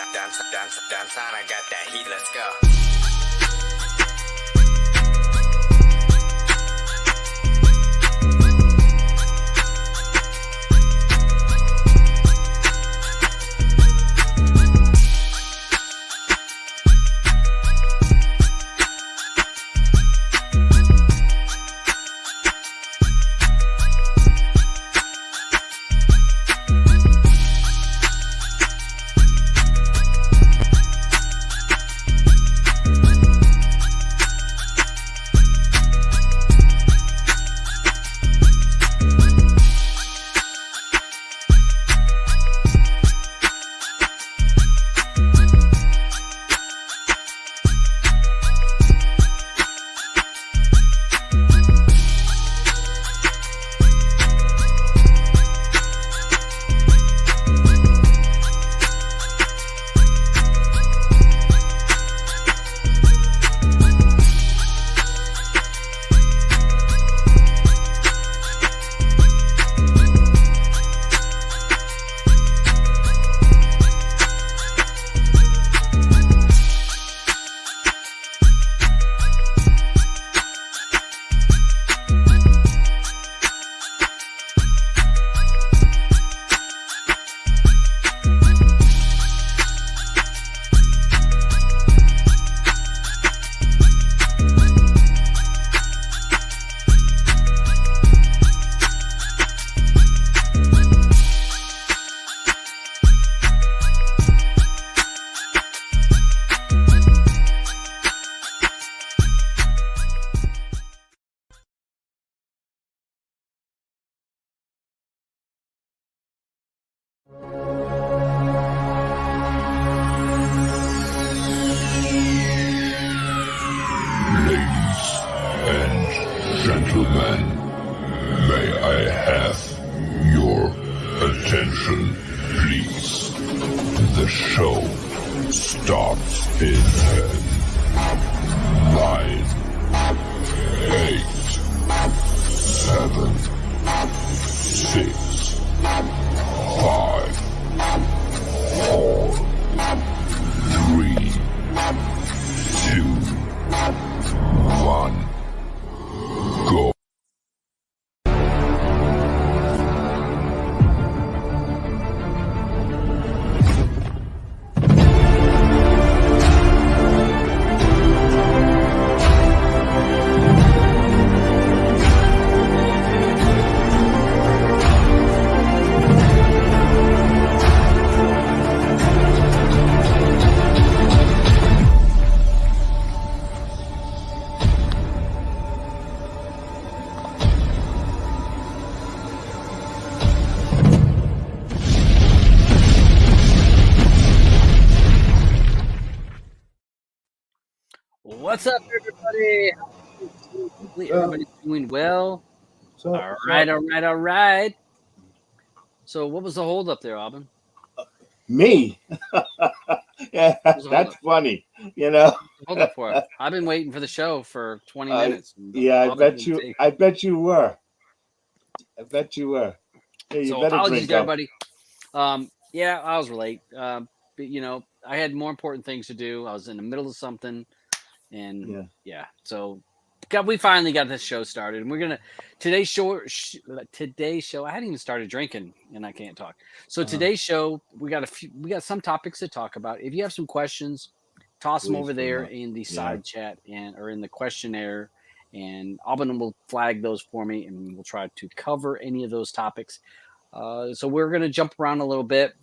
Downtown, I got that heat, let's go. Gentlemen, may I have your attention, please? The show starts in 9, 8, 7, 6, 5, 4, 3, 2, 1. Go. What's up, everybody? Hopefully everybody's doing well. All right. So what was the hold up there, Aubin? Me? Yeah, that's funny. You know. Hold up for it. I've been waiting for the show for 20 minutes. Yeah, I bet you were. I bet you were. Hey, so apologies to everybody. Yeah, I was late. But you know, I had more important things to do. I was in the middle of something. And yeah, so we finally got this show started, and we're gonna today's show. I hadn't even started drinking, and I can't talk. So today's show, we got some topics to talk about. If you have some questions, toss them over there in the side chat or in the questionnaire, and Aubin will flag those for me, and we'll try to cover any of those topics. So we're gonna jump around a little bit.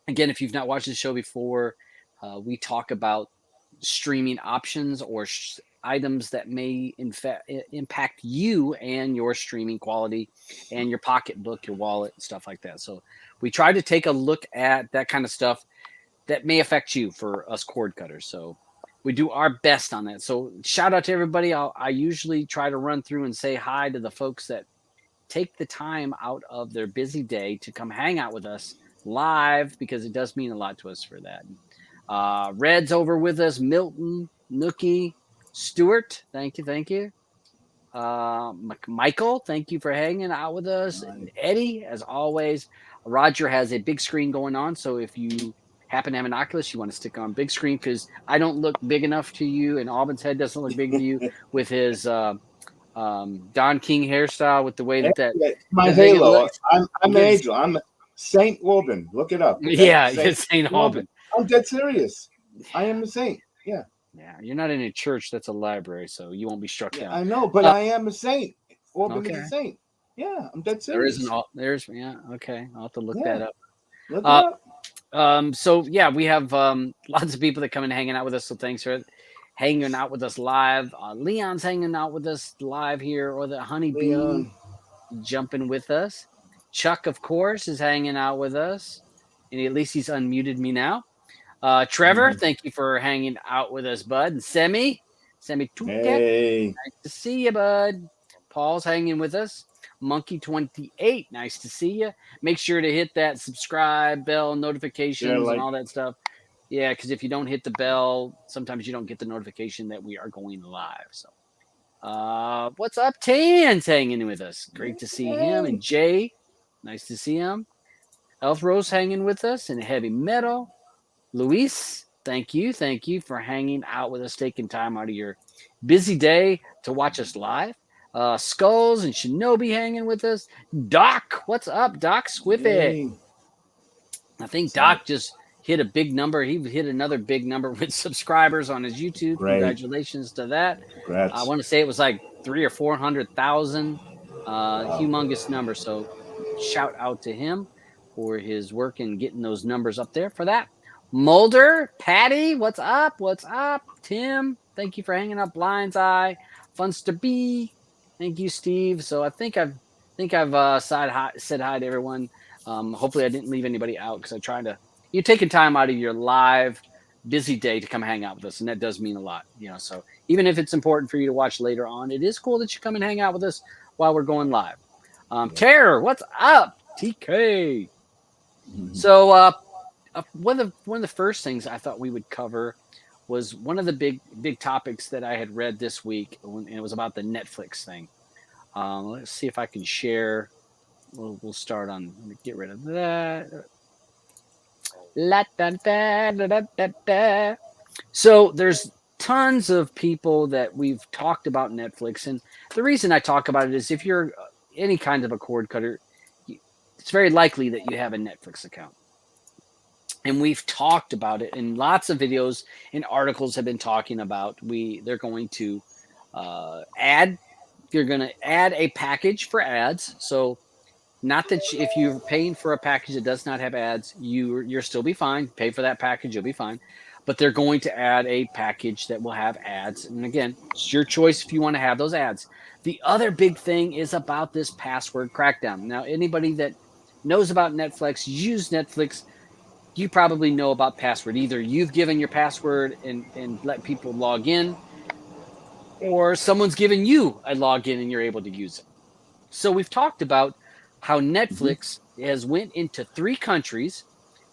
Again, if you've not watched the show before, we talk about streaming options or items that may impact you and your streaming quality and your pocketbook, your wallet, stuff like that. So we try to take a look at that kind of stuff that may affect you for us cord cutters. So we do our best on that. So shout out to everybody. I usually try to run through and say hi to the folks that take the time out of their busy day to come hang out with us live, because it does mean a lot to us for that. Red's over with us. Milton, Nookie, Stuart, thank you. Michael, thank you for hanging out with us. And Eddie, as always. Roger has a big screen going on, so if you happen to have an Oculus, you want to stick on big screen because I don't look big enough to you, and Auburn's head doesn't look big to you with his Don King hairstyle with the way that my the thing halo. looks. I'm an angel. I'm Saint Aubin. Look it up. Okay? Yeah, it's Saint Aubin. I'm dead serious. I am a saint. Yeah. Yeah, you're not in a church. That's a library, so you won't be struck down. I know, but I am a saint. Aubin Okay. is a saint. Yeah, I'm dead serious. Okay. I'll have to look that up. Look it up. So yeah, we have lots of people that come and hanging out with us. So thanks for hanging out with us live. Leon's hanging out with us live here, or the Honeybee jumping with us. Chuck, of course, is hanging out with us, and at least he's unmuted me now. Trevor, thank you for hanging out with us, bud. And Semi Tutek, Hey. nice to see you, bud. Paul's hanging with us. Monkey28, nice to see you. Make sure to hit that subscribe bell, notifications, and all that stuff. Yeah, because if you don't hit the bell, sometimes you don't get the notification that we are going live. So, what's up? Tan's hanging with us. Great to see him. And Jay, nice to see him. Elf Rose hanging with us. And Heavy Metal. Luis, thank you for hanging out with us, taking time out of your busy day to watch us live. Skulls and Shinobi hanging with us. Doc, what's up, Doc Squiffy? I think Doc just hit a big number. He hit another big number with subscribers on his YouTube. Great. Congratulations to that. Congrats. I want to say it was like 300,000 or 400,000. Humongous number. So shout out to him for his work in getting those numbers up there for that. Mulder, Patty, what's up? What's up? Tim, thank you for hanging up. Blind's Eye, Funster B, thank you, Steve. So I think I've said hi to everyone. Hopefully I didn't leave anybody out because I try to. You're taking time out of your live, busy day to come hang out with us, and that does mean a lot. So even if it's important for you to watch later on, it is cool that you come and hang out with us while we're going live. Terror, what's up? TK. So one of the first things I thought we would cover was one of the big topics that I had read this week, and it was about the Netflix thing. Let's see if I can share. We'll start on. Let me get rid of that. So there's tons of people that we've talked about Netflix, and the reason I talk about it is if you're any kind of a cord cutter, it's very likely that you have a Netflix account. And we've talked about it in lots of videos and articles have been talking about they're going to add a package for ads. So not that if you're paying for a package that does not have ads, you'll still be fine. Pay for that package, you'll be fine. But they're going to add a package that will have ads. And again, it's your choice if you want to have those ads. The other big thing is about this password crackdown. Now, anybody that knows about Netflix, use Netflix, you probably know about password. Either you've given your password and let people log in, or someone's given you a login and you're able to use it. So we've talked about how Netflix has went into 3 countries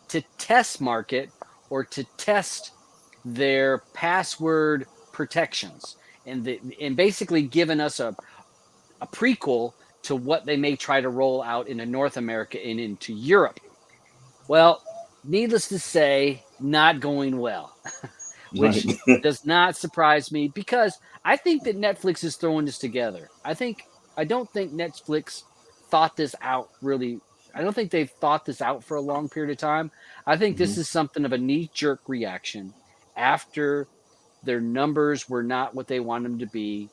to test market or to test their password protections, and basically given us a prequel to what they may try to roll out into North America and into Europe. Well, needless to say, not going well, which does not surprise me because I think that Netflix is throwing this together. I don't think Netflix thought this out really. I don't think they've thought this out for a long period of time. I think this is something of a knee-jerk reaction after their numbers were not what they want them to be.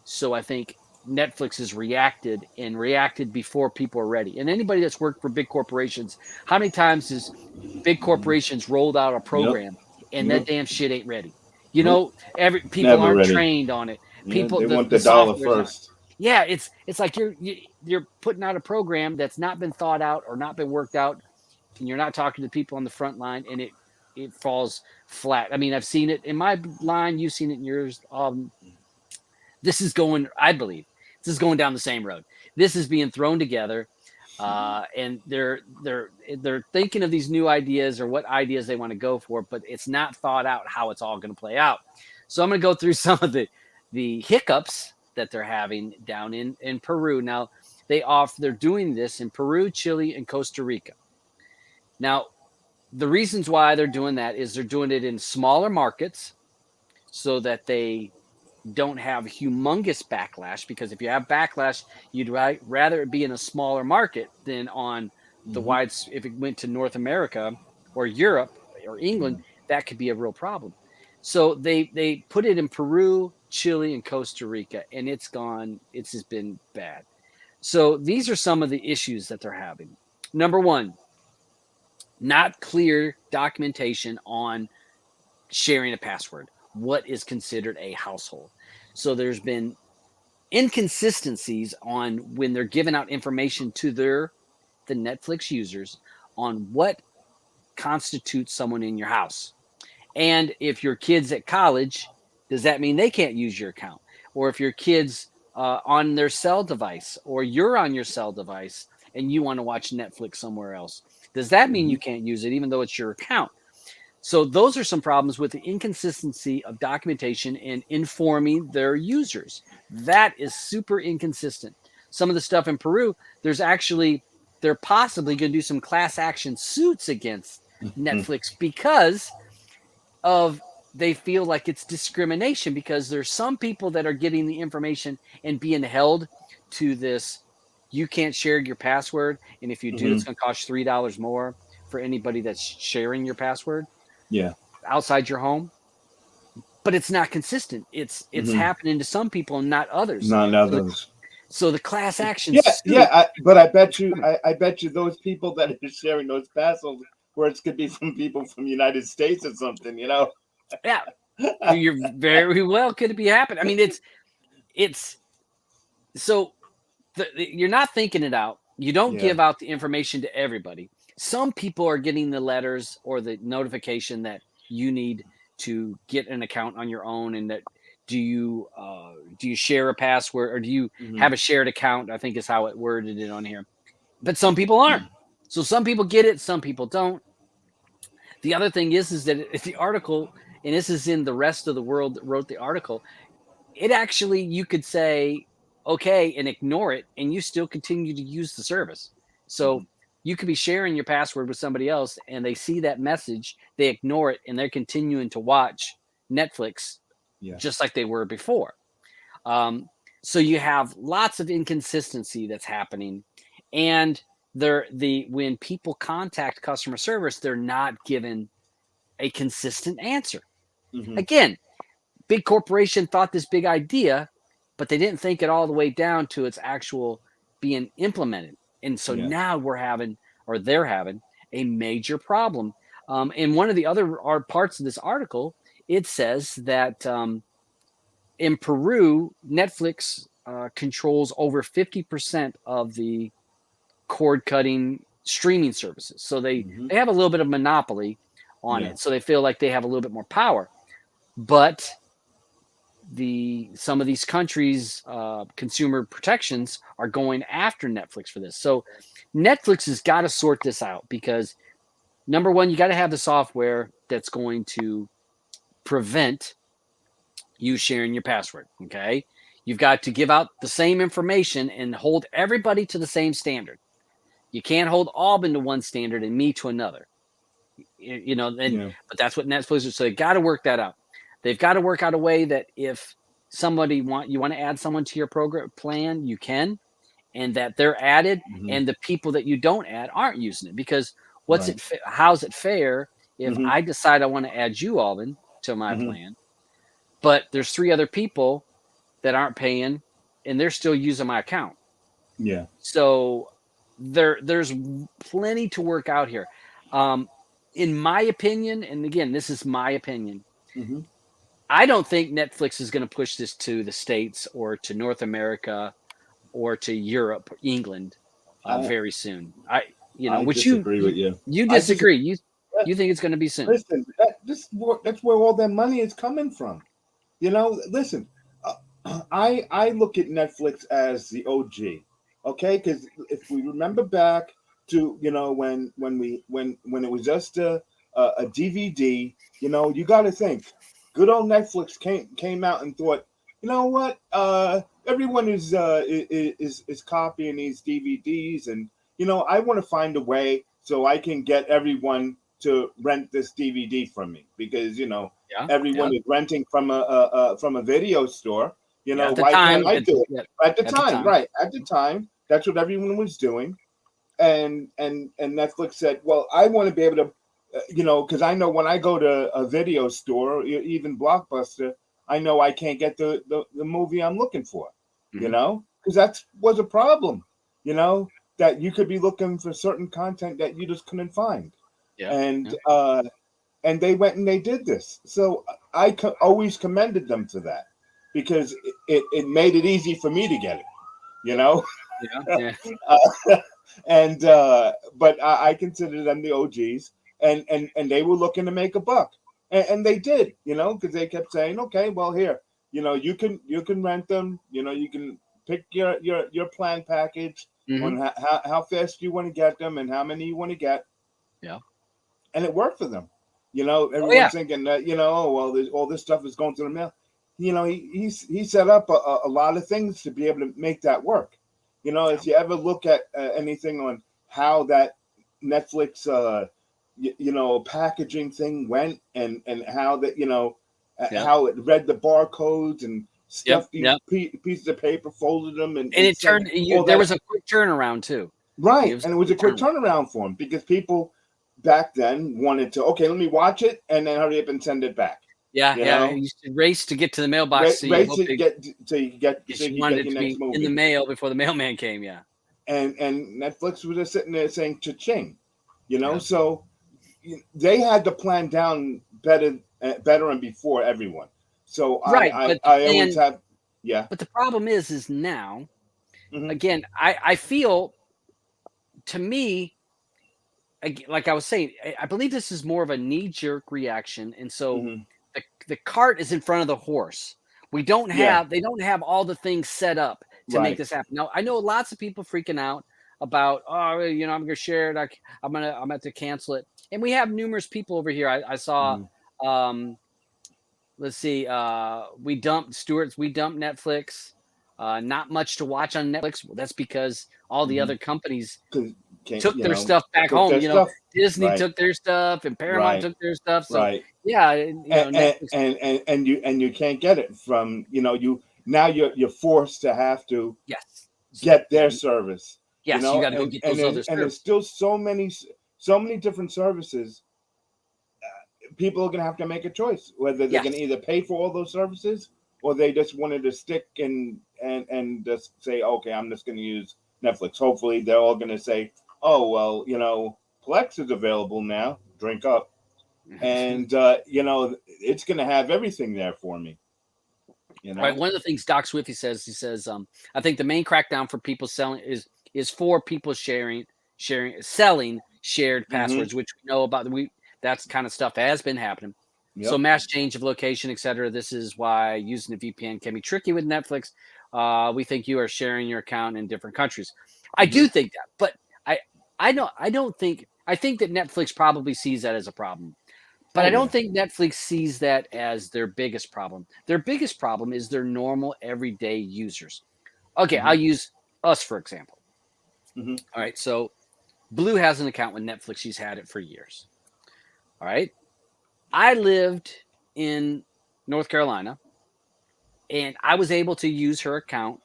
So I think Netflix has reacted before people are ready. And anybody that's worked for big corporations, how many times has big corporations rolled out a program and that damn shit ain't ready? People aren't trained on it. People they want the dollar first. Yeah, it's like you're putting out a program that's not been thought out or not been worked out, and you're not talking to people on the front line, and it falls flat. I mean, I've seen it in my line, you've seen it in yours. This is going, I believe, this is going down the same road. This is being thrown together, and they're thinking of these new ideas or what ideas they want to go for, but it's not thought out how it's all going to play out. So I'm going to go through some of the hiccups that they're having down in Peru. Now, they're doing this in Peru, Chile, and Costa Rica. Now, the reasons why they're doing that is they're doing it in smaller markets so that they don't have humongous backlash, because if you have backlash, you'd rather it be in a smaller market than on the wide. If it went to North America or Europe or England, that could be a real problem. So they put it in Peru, Chile, and Costa Rica, and it's just been bad. So these are some of the issues that they're having. Number one, not clear documentation on sharing a password. What is considered a household? So there's been inconsistencies on when they're giving out information to the Netflix users on what constitutes someone in your house. And if your kid's at college, does that mean they can't use your account? Or if your kid's on their cell device, or you're on your cell device and you want to watch Netflix somewhere else, does that mean you can't use it even though it's your account? So those are some problems with the inconsistency of documentation and informing their users. That is super inconsistent. Some of the stuff in Peru, they're possibly going to do some class action suits against Netflix because they feel like it's discrimination, because there's some people that are getting the information and being held to this. You can't share your password, and if you do, it's going to cost $3 more for anybody that's sharing your password. Yeah, outside your home, but it's not consistent. It's happening to some people and not others. Not others. So the class action. But I bet you those people that are sharing those passwords, where it's could be from people from the United States or something, you know. Yeah, you're very well could be happening. I mean, it's so you're not thinking it out. You don't give out the information to everybody. Some people are getting the letters or the notification that you need to get an account on your own, and that do you share a password, or do you have a shared account? I think is how it worded it on here. But some people aren't. So some people get it, some people don't. The other thing is that if the article, and this is in the rest of the world that wrote the article, it actually, you could say okay and ignore it, and you still continue to use the service. So you could be sharing your password with somebody else, and they see that message, they ignore it, and they're continuing to watch Netflix just like they were before. So you have lots of inconsistency that's happening, and when people contact customer service, they're not given a consistent answer. Again, big corporation thought this big idea, but they didn't think it all the way down to its actual being implemented. And so now they're having a major problem. And one of the other parts of this article, it says that in Peru, Netflix controls over 50% of the cord cutting streaming services. So they have a little bit of monopoly on it. So they feel like they have a little bit more power. But some of these countries' consumer protections are going after Netflix for this. So Netflix has got to sort this out, because number one, you got to have the software that's going to prevent you sharing your password. Okay. You've got to give out the same information and hold everybody to the same standard. You can't hold Auburn to one standard and me to another. But that's what Netflix is. So they got to work that out. They've got to work out a way that if somebody you want to add someone to your program plan, you can, and that they're added, and the people that you don't add aren't using it. Because how's it fair if I decide I want to add you, Alvin, to my plan, but there's 3 other people that aren't paying and they're still using my account? Yeah. So there's plenty to work out here. In my opinion, and again, this is my opinion, I don't think Netflix is going to push this to the States or to North America or to Europe, England, very soon. I disagree with you. You disagree. You think it's going to be soon? Listen, that's where all that money is coming from. Listen, I look at Netflix as the OG, okay? Because if we remember back to when it was just a DVD, you got to think. Good old Netflix came out and thought, you know what? Everyone is copying these DVDs, and I want to find a way so I can get everyone to rent this DVD from me because Yeah. everyone is renting from a video store. At the Why time, can't I do it? yeah, At the at the time, time. right? At the time, that's what everyone was doing, and Netflix said, "Well, I want to be able to, because I know when I go to a video store, even Blockbuster, I know I can't get the movie I'm looking for, Mhm. because that was a problem, that you could be looking for certain content that you just couldn't find, Yeah. and Yeah. and they went and they did this. So I always commended them for that because it made it easy for me to get it, you know. Yeah. Yeah. uh, and but I consider them the OGs, and they were looking to make a buck, and they did, because they kept saying, okay, well here, you can rent them, you can pick your plan package on Mhm. how fast you want to get them and how many you want to get, Yeah. and it worked for them. Oh yeah. Everyone's thinking that oh well, all this stuff is going to the mail. He set up a lot of things to be able to make that work. Yeah. If you ever look at anything on how that Netflix packaging thing went, and how that Yeah. how it read the barcodes and Yep. stuffed these Yep. pieces of paper, folded them, and, And and it said turned. all There that. was a quick turnaround too. It Right, was and a it was a quick quick turnaround. turnaround for him because people back then wanted to, okay, let me watch it and then hurry up and send it back. Yeah. You Yeah. You know, used to race to get to the mailbox, so you race hope to it, get so you get so because you you can wanted get it your to next be in the movie. mail before the mailman came. Yeah. And Netflix was just sitting there saying cha-ching, Yeah. So they had the plan down better and before everyone. So Right. I always have, yeah. But the problem is now Hmm. again. I feel, to me, like I was saying, I believe this is more of a knee jerk reaction, and so Hmm. the cart is in front of the horse. Yeah, They don't have all the things set up to make right. this happen. Now I know lots of people freaking out about, oh, I'm going to share it. I'm going to have to cancel it, and we have numerous people over here. I saw, Hmm. um, let's see, we dumped Netflix. Not much to watch on Netflix. Well, that's because all the Hmm. other companies Because can't took their stuff back took home. their stuff. Disney Right, took their stuff and Paramount right, took their stuff. So right. yeah, Netflix. And you can't get it from you now you're forced to have to Yes, get their service, yes, you got to go get those other there's services. still so many different services. People are gonna have to make a choice whether they're gonna Yes, either pay for all those services or they just wanted to stick and just say, okay, I'm just gonna use Netflix. Hopefully they're all gonna say, oh well, Plex is available now, drink up, and it's gonna have everything there for me, you right. know. One of the things Doc Swifty says, he says, I think the main crackdown for people selling is for people selling shared Hmm. passwords, which we know about. That's kind of stuff has been happening. So Yep. mass change of location, etc. This is why using a VPN can be tricky with Netflix. We think you are sharing your account in different countries. I Hmm. do think that, but I I don't think, I think that Netflix probably sees that as a problem. But I Oh don't yeah. think Netflix sees that as their biggest problem. Their biggest problem is their normal everyday users. Okay, I'll Hmm. use us for example. Hmm. All right, so Blue has an account with Netflix. She's had it for years. All right. I lived in North Carolina and I was able to use her account,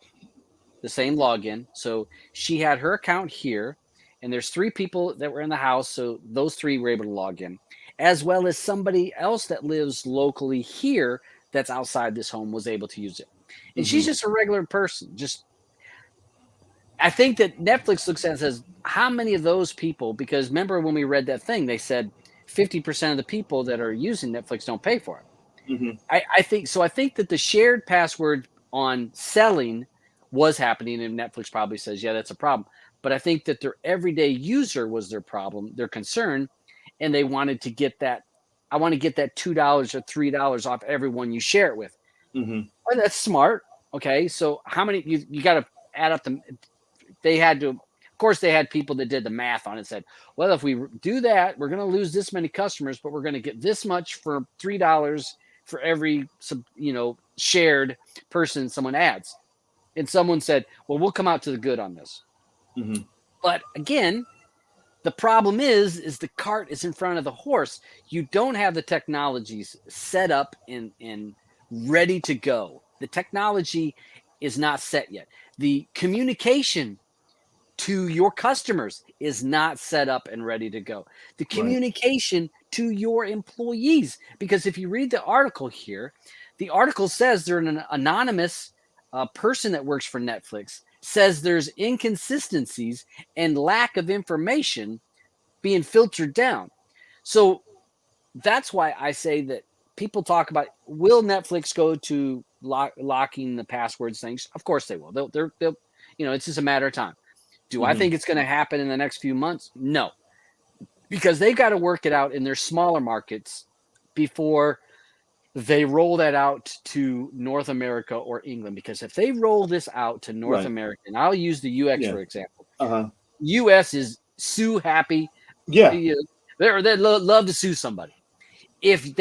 the same login. So she had her account here, and there's three people that were in the house. So those three were able to log in, as well as somebody else that lives locally here that's outside this home was able to use it. And she's Hmm. just a regular person. Just, I think that Netflix looks at it and says, how many of those people, because remember when we read that thing, they said 50% of the people that are using Netflix don't pay for it. Hmm. I think so. I think that the shared password on selling was happening, and Netflix probably says, yeah, that's a problem. But I think that their everyday user was their problem, their concern, and they wanted to get that. I want to get that $2 or $3 off everyone you share it with. Hmm. Oh, that's smart. Okay, so how many you got to add up the? They had to. Of course, they had people that did the math on it. And said, well, if we do that, we're going to lose this many customers, but we're going to get this much for $3 for every shared person someone adds. And someone said, well, we'll come out to the good on this. Hmm. But again, The problem is the cart is in front of the horse. You don't have the technologies set up and ready to go. The technology is not set yet. The communication to your customers is not set up and ready to go. The communication to your employees, because if you read the article here, the article says they're an anonymous person that works for Netflix, says there's inconsistencies and lack of information being filtered down. So that's why I say that people talk about, will Netflix go to locking the passwords things? Of course they will. They'll it's just a matter of time. Do I think it's going to happen in the next few months? No, because they've got to work it out in their smaller markets before they roll that out to North America or England. Because if they roll this out to North America, and I'll use the UX for example, US is sue happy. Yeah, they love to sue somebody. If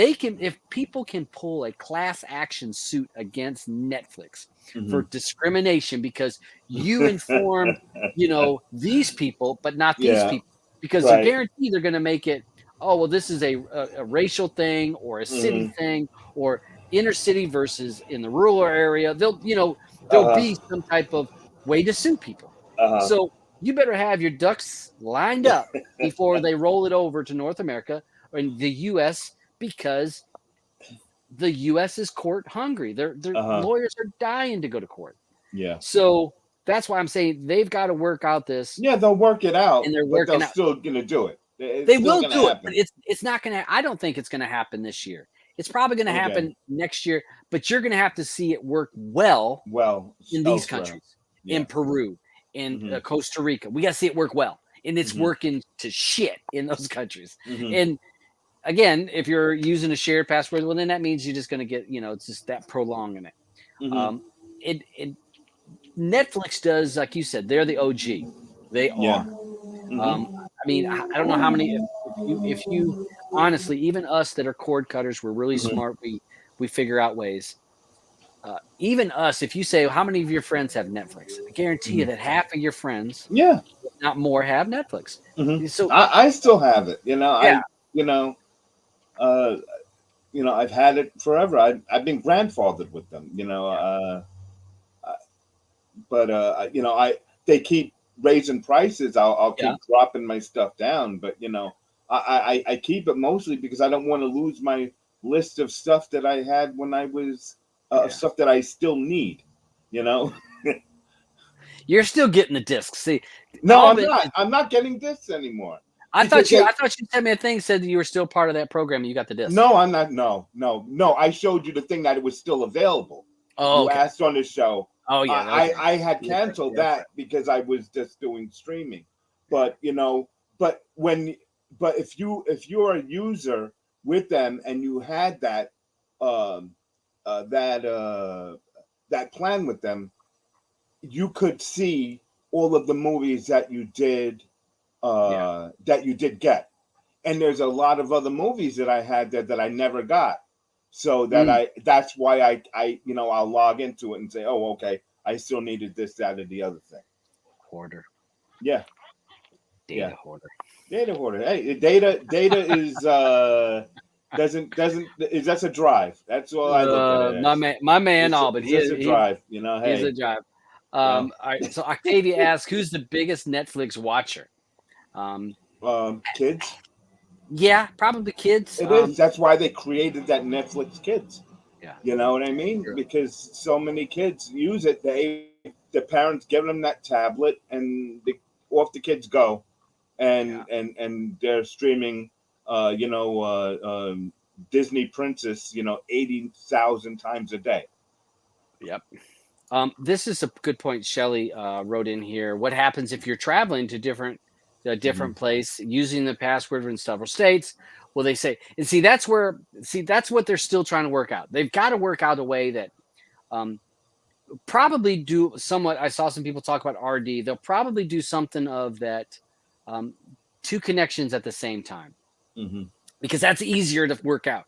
people can pull a class action suit against Netflix for discrimination because you informed, these people, but not these people, because they're guaranteed they're going to make it, oh, well, this is a racial thing or a city thing or inner city versus in the rural area. There'll be some type of way to sue people. So you better have your ducks lined up before they roll it over to North America or in the U.S., because the U.S. is court hungry. Their lawyers are dying to go to court. Yeah. So that's why I'm saying they've got to work out this. Yeah, they'll work it out, and they're still going to do it. They will do it, but it's not going to. I don't think it's going to happen this year. It's probably going to happen next year, but you're going to have to see it work well in these countries, in Peru, in Costa Rica. We got to see it work well, and it's working to shit in those countries. And again, if you're using a shared password, well, then that means you're just going to get, it's just that prolonging it. Netflix does, like you said, they're the OG. They are. I mean, I don't know how many. If you honestly, even us that are cord cutters, we're really smart. We figure out ways. Even us, if you say, how many of your friends have Netflix? I guarantee you that half of your friends, if not more, have Netflix. So I still have it. I've had it forever. I've been grandfathered with them. They keep raising prices. I'll keep dropping my stuff down, but I keep it mostly because I don't want to lose my list of stuff that I had when I was stuff that I still need. You're still getting the discs. See, no, I'm not. I'm not getting discs anymore. I thought you sent me a thing said that you were still part of that program and you got the disc. No, I'm not. No. I showed you the thing that it was still available. Oh, you asked on the show. Oh yeah. I had canceled that because I was just doing streaming. But but if you're a user with them and you had that that plan with them, you could see all of the movies that you did get. And there's a lot of other movies that I had that I never got. So that's why I'll log into it and say, oh, okay, I still needed this, that, or the other thing. Hoarder. Yeah. Data hoarder. Data hoarder. Hey, data is that's a drive. That's all I look at it as. My man, but he's a drive. Hey. He's a drive. All right. So Octavia asks, who's the biggest Netflix watcher? Kids. Yeah, probably kids. It is. That's why they created that Netflix Kids. Yeah. You know what I mean? Sure. Because so many kids use it. The parents give them that tablet and off the kids go, and they're streaming. Disney Princess. 80,000 times a day. Yep. This is a good point. Shelley wrote in here. What happens if you're traveling to a different place using the password in several states? Well, they say, and that's what they're still trying to work out. They've got to work out a way that probably do somewhat. I saw some people talk about RD. They'll probably do something of that, 2 connections at the same time, because that's easier to work out.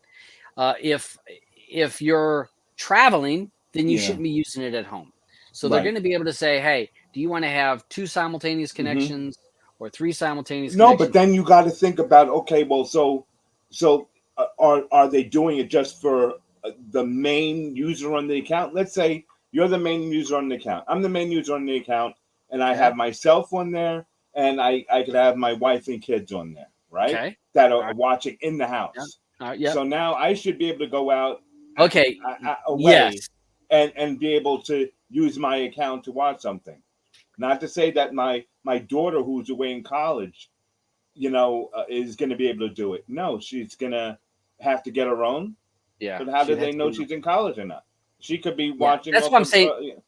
If you're traveling, then you shouldn't be using it at home. So they're going to be able to say, hey, do you want to have 2 simultaneous connections? or 3 simultaneous No, connections. but then you got to think about, okay, well, so are they doing it just for the main user on the account? Let's say you're the main user on the account. I'm the main user on the account, and I have myself on there, and I could have my wife and kids on there, right? Okay. That are watching in the house. So now I should be able to go out away Yes. and be able to use my account to watch something. Not to say that my daughter who's away in college, is going to be able to do it. No, she's going to have to get her own. Yeah. But how do they know she's in college or not? She could be watching. That's what I'm saying.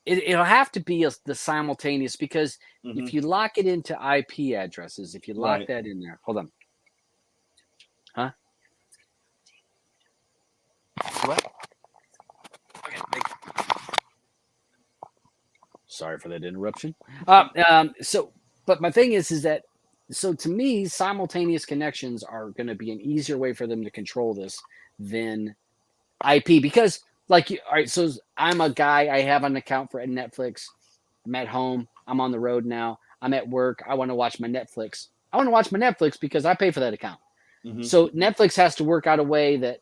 It'll have to be the simultaneous, because if you lock it into IP addresses, if you lock that in there, hold on. Huh? What? Okay. Sorry for that interruption. But my thing is that, so to me, simultaneous connections are going to be an easier way for them to control this than IP, because all right, so I'm a guy, I have an account for Netflix. I'm at home. I'm on the road now. I'm at work. I want to watch my Netflix. I want to watch my Netflix because I pay for that account. So Netflix has to work out a way that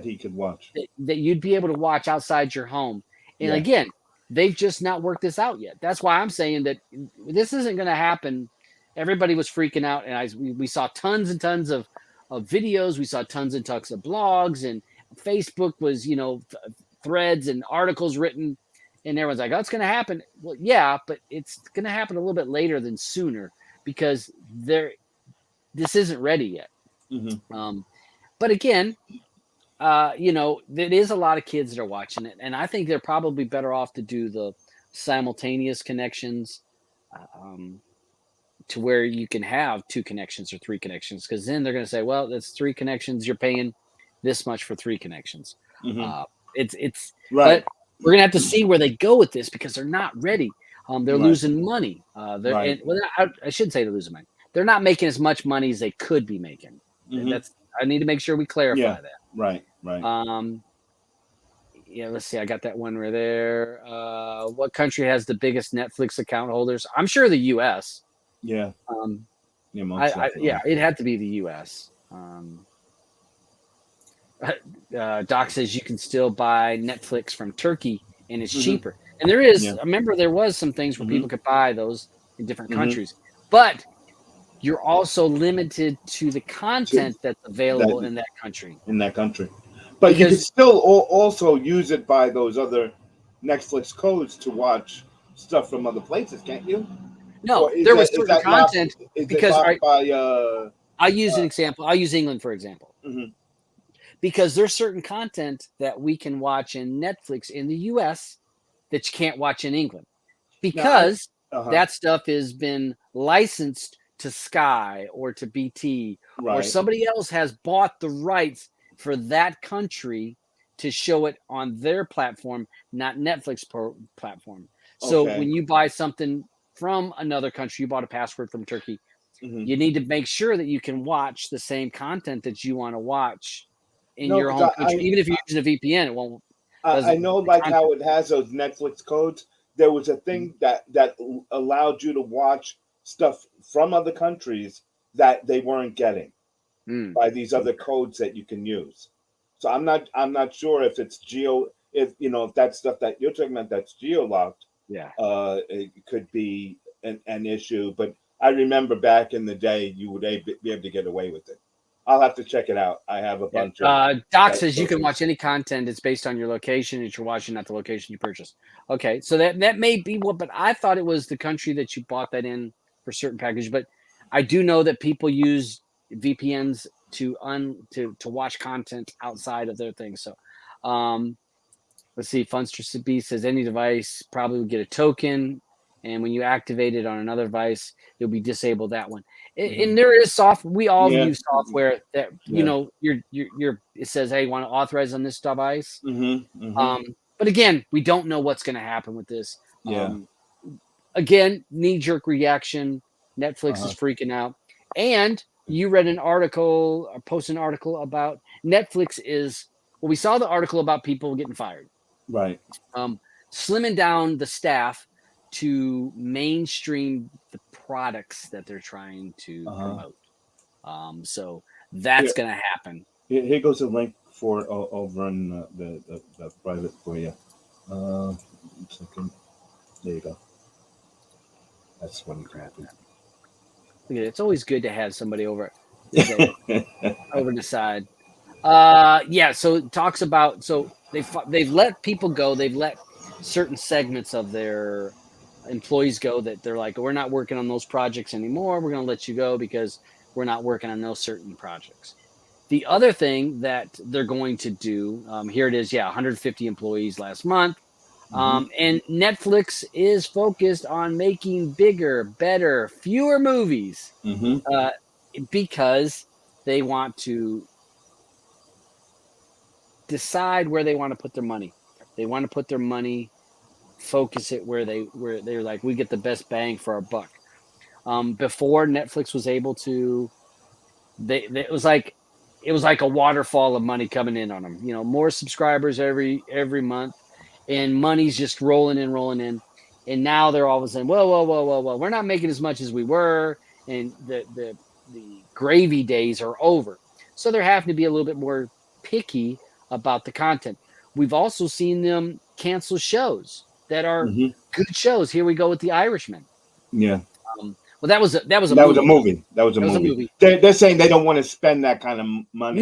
he could watch, that you'd be able to watch outside your home. And again, they've just not worked this out yet. That's why I'm saying that this isn't going to happen. Everybody was freaking out, and we saw tons and tons of videos. We saw tons and tons of blogs, and Facebook was, threads and articles written, and everyone's like, "Oh, it's going to happen." Well, yeah, but it's going to happen a little bit later than sooner, because this isn't ready yet. But again, there is a lot of kids that are watching it, and I think they're probably better off to do the simultaneous connections, to where you can have 2 connections or 3 connections, because then they're going to say, well, that's 3 connections. You're paying this much for 3 connections. It's right. But we're going to have to see where they go with this, because they're not ready. They're losing money. I shouldn't say they're losing money. They're not making as much money as they could be making. I need to make sure we clarify that. Right. Let's see. I got that one right there. What country has the biggest Netflix account holders? I'm sure the U.S. Yeah. It had to be the U.S. Doc says you can still buy Netflix from Turkey, and it's cheaper. And there is. I remember there was some things where people could buy those in different countries, but you're also limited to the content that's available in that country. But you can still also use it by those other Netflix codes to watch stuff from other places, can't you? No, there was certain content because I'll use an example. I'll use England, for example, because there's certain content that we can watch in Netflix in the U.S. that you can't watch in England, because that stuff has been licensed to Sky or to BT, or somebody else has bought the rights for that country to show it on their platform, not Netflix platform. So when you buy something from another country, you bought a password from Turkey, you need to make sure that you can watch the same content that you want to watch in your home country. Even if you're using a VPN, it won't. I know, how it has those Netflix codes. There was a thing that allowed you to watch stuff from other countries that they weren't getting by these other codes that you can use. So I'm not sure if it's if that stuff that you're talking about that's geo-locked. It could be an issue, but I remember back in the day you would be able to get away with it. I'll have to check it out. I have a bunch of Doc says you can watch any content that's based on your location that you're watching, not the location you purchased. Okay, so that may be but I thought it was the country that you bought that in for certain packages. But I do know that people use VPNs to watch content outside of their things. So let's see. Funster B says any device probably will get a token, and when you activate it on another device, you'll be disabled that one. And there is software. We all use software that you're it says, hey, you want to authorize on this device. But again, we don't know what's going to happen with this. Again, knee-jerk reaction. Netflix is freaking out. And you read an article or posted an article about Netflix we saw the article about people getting fired. Right. Slimming down the staff to mainstream the products that they're trying to promote. So that's going to happen. Here goes a link for over in the private for you. Second. There you go. That's when it happened. Look at it. It's always good to have somebody over over the side. Yeah. So it talks about, so they've let people go. They've let certain segments of their employees go that they're like, we're not working on those projects anymore. We're going to let you go because we're not working on those certain projects. The other thing that they're going to do, here it is. Yeah. 150 employees last month. And Netflix is focused on making bigger, better, fewer movies because they want to decide where they want to put their money. They want to put their money, focus it where they're like, we get the best bang for our buck. Before Netflix was able to, it was like a waterfall of money coming in on them. You know, more subscribers every month. And money's just rolling in. And now they're all of a sudden, whoa, we're not making as much as we were. And the gravy days are over. So they're having to be a little bit more picky about the content. We've also seen them cancel shows that are good shows. Here we go with The Irishman. Yeah. Well, that was a movie. That was a movie. They're saying they don't want to spend that kind of money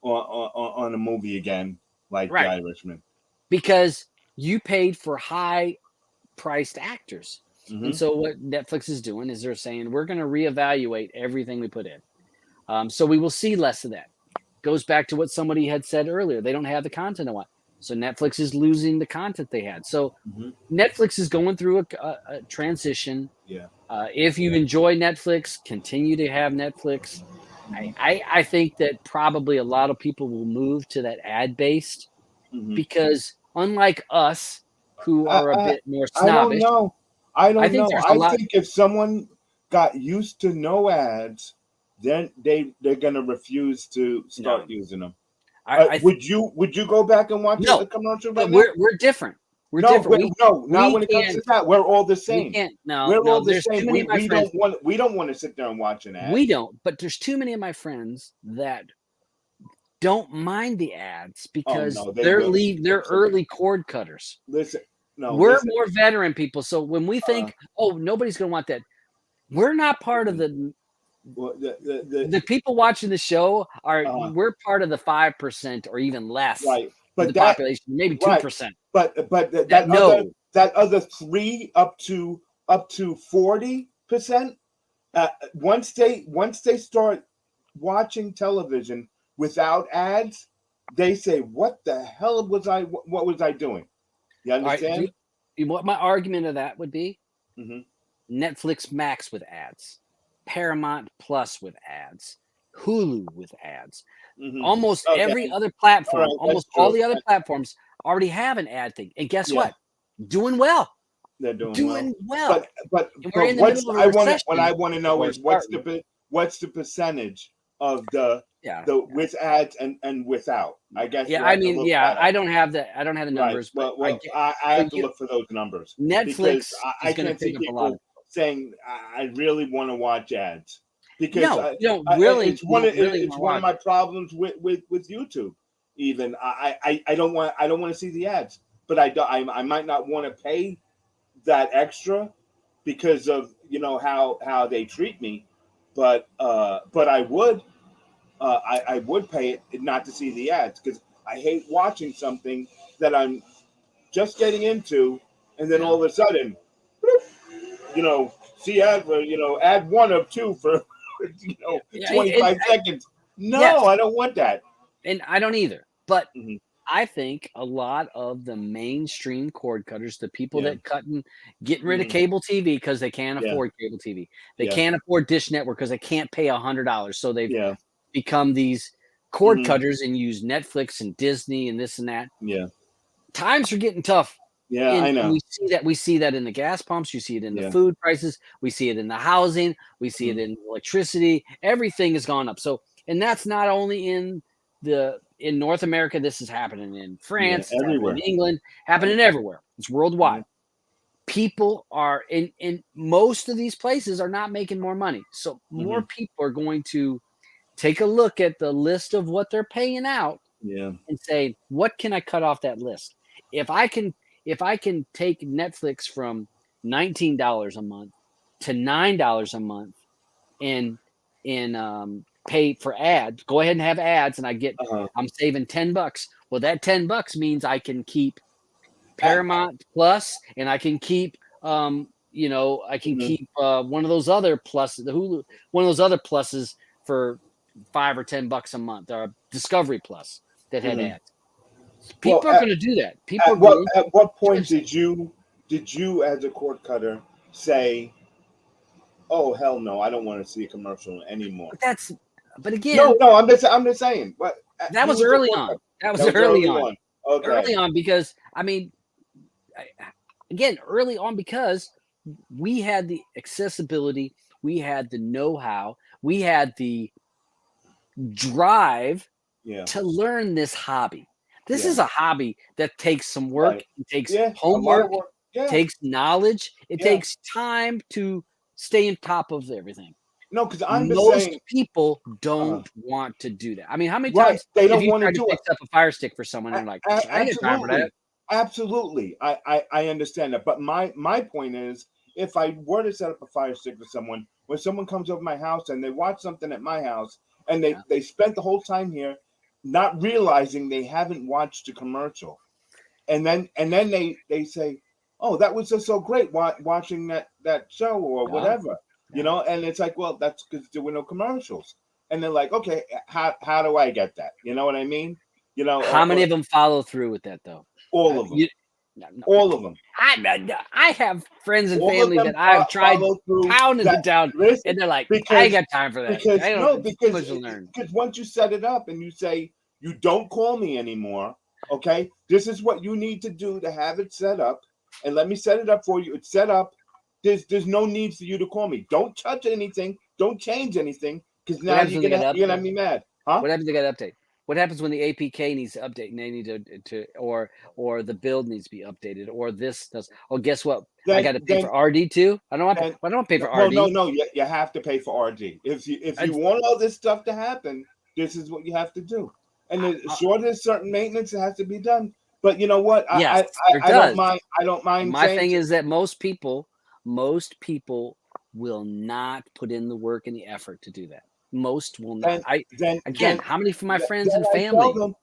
on a movie again, like The Irishman. Because you paid for high-priced actors. And so what Netflix is doing is they're saying, we're going to reevaluate everything we put in. So we will see less of that. Goes back to what somebody had said earlier. They don't have the content I want. So Netflix is losing the content they had. So Netflix is going through a transition. Yeah. If you enjoy Netflix, continue to have Netflix. I think that probably a lot of people will move to that ad-based because unlike us, who are a bit more snobbish. I don't know. I think if someone got used to no ads, then they're going to refuse to start using them. Would you go back and watch the commercial? But we're different. We're different. Not when it comes to that. We're all the same. We're all the same. We don't want to sit there and watch an ad. We don't. But there's too many of my friends that don't mind the ads because they're early cord cutters. We're more veteran people. So when we think, nobody's going to want that, we're not part of the people watching the show we're part of the 5% or even less. Right. But the population, maybe 2%. But that other 3 up to 40%. Once they start watching television without ads, they say, "What the hell was I? What was I doing?" You understand? What my argument of that would be? Netflix Max with ads, Paramount Plus with ads, Hulu with ads. Almost every other platform, all the other platforms already have an ad thing. And guess what? Doing well. They're doing well. But we're in the middle of a recession. What I want to know is what's the percentage of the with ads and without? I guess. Yeah, I mean, I don't have the numbers. Right. Well, I have to look for those numbers. Netflix I can't see people saying I really want to watch ads. Because it's one of my problems with YouTube. Even I don't want to see the ads, but I might not want to pay that extra because of how they treat me, but I would pay it not to see the ads because I hate watching something that I'm just getting into, and then all of a sudden, see ad for ad 1 of 2 for 25 seconds. No, I don't want that. And I don't either. But I think a lot of the mainstream cord cutters, the people that cut and getting rid of cable TV because they can't afford cable TV. They can't afford Dish Network because they can't pay $100. So they've become these cord cutters and use Netflix and Disney and this and that. Yeah. Times are getting tough. Yeah, I know. We see that in the gas pumps. You see it in the food prices. We see it in the housing. We see it in electricity. Everything has gone up. So, and that's not only in North America. This is happening in France, everywhere, in England, happening everywhere. It's worldwide. people are in most of these places are not making more money. So more people are going to take a look at the list of what they're paying out and say, what can I cut off that list? If I can take Netflix from $19 a month to $9 a month and pay for ads, go ahead and have ads, and I get I'm saving $10. Well, that $10 means I can keep Paramount Plus, and I can keep I can keep one of those other plus the Hulu, one of those other pluses for $5 or $10 a month, or Discovery Plus that had ads. People are going to do that. People at what point did you as a cord cutter say, "Oh hell no, I don't want to see a commercial anymore"? But again, no, I'm just saying. But that was early on. That was early on. Okay. Early on, because I mean, again, early on, because we had the accessibility, we had the know-how, we had the drive to learn this hobby. This is a hobby that takes some work. It takes homework. Takes knowledge. It takes time to stay on top of everything. No, because I'm just most saying, people don't want to do that. I mean, how many times they don't have you want tried to pick up a fire stick for someone and like, I get time for that? Absolutely, I understand that. But my point is, if I were to set up a fire stick for someone, when someone comes over my house and they watch something at my house and they spent the whole time here, not realizing they haven't watched a commercial, and then they say, "Oh, that was just so great watching that show or whatever," you know. And it's like, well, that's because there were no commercials. And they're like, okay, how do I get that? You know what I mean? You know, how many of them follow through with that though? All of them. All of them. I have friends and family that I've tried pounding it down, and they're like, I ain't got time for that. Because once you set it up and you say, you don't call me anymore, okay? This is what you need to do to have it set up, and let me set it up for you. It's set up. There's no need for you to call me. Don't touch anything. Don't change anything, because now you're gonna be mad. Huh? What happens to get update? What happens when the APK needs to update and they need to or the build needs to be updated, or this does? Oh, guess what? I got to pay for RD too. I don't want to pay for RD. No. You have to pay for RD. If you want all this stuff to happen, this is what you have to do. And sure, there's certain maintenance that has to be done. But you know what? I don't mind. I don't mind. My thing is that most people will not put in the work and the effort to do that. Most will not. How many from my friends and family?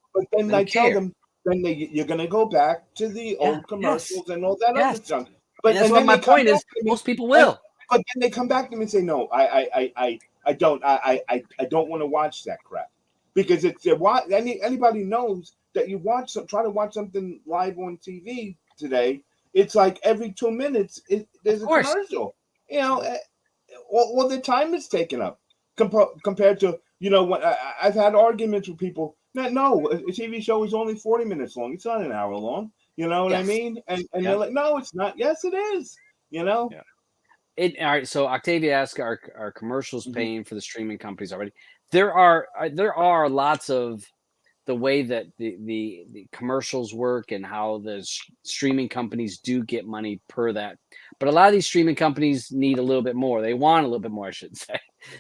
I tell them, you're going to go back to the old commercials and all that other junk. But that's what my point is. Most people will. But then they come back to me and say, "No, I don't want to watch that crap," because it's anybody knows that you try to watch something live on TV today. It's like every 2 minutes there's a commercial. You know, all the time is taken up. Compared to, you know, when I've had arguments with people that no, a TV show is only 40 minutes long. It's not an hour long. You know what I mean? And they're like, no, it's not. Yes, it is. You know. Yeah. All right. So Octavia asked, are commercials paying for the streaming companies already? There are lots of the way that the commercials work and how the streaming companies do get money per that. But a lot of these streaming companies need a little bit more. They want a little bit more, I should say.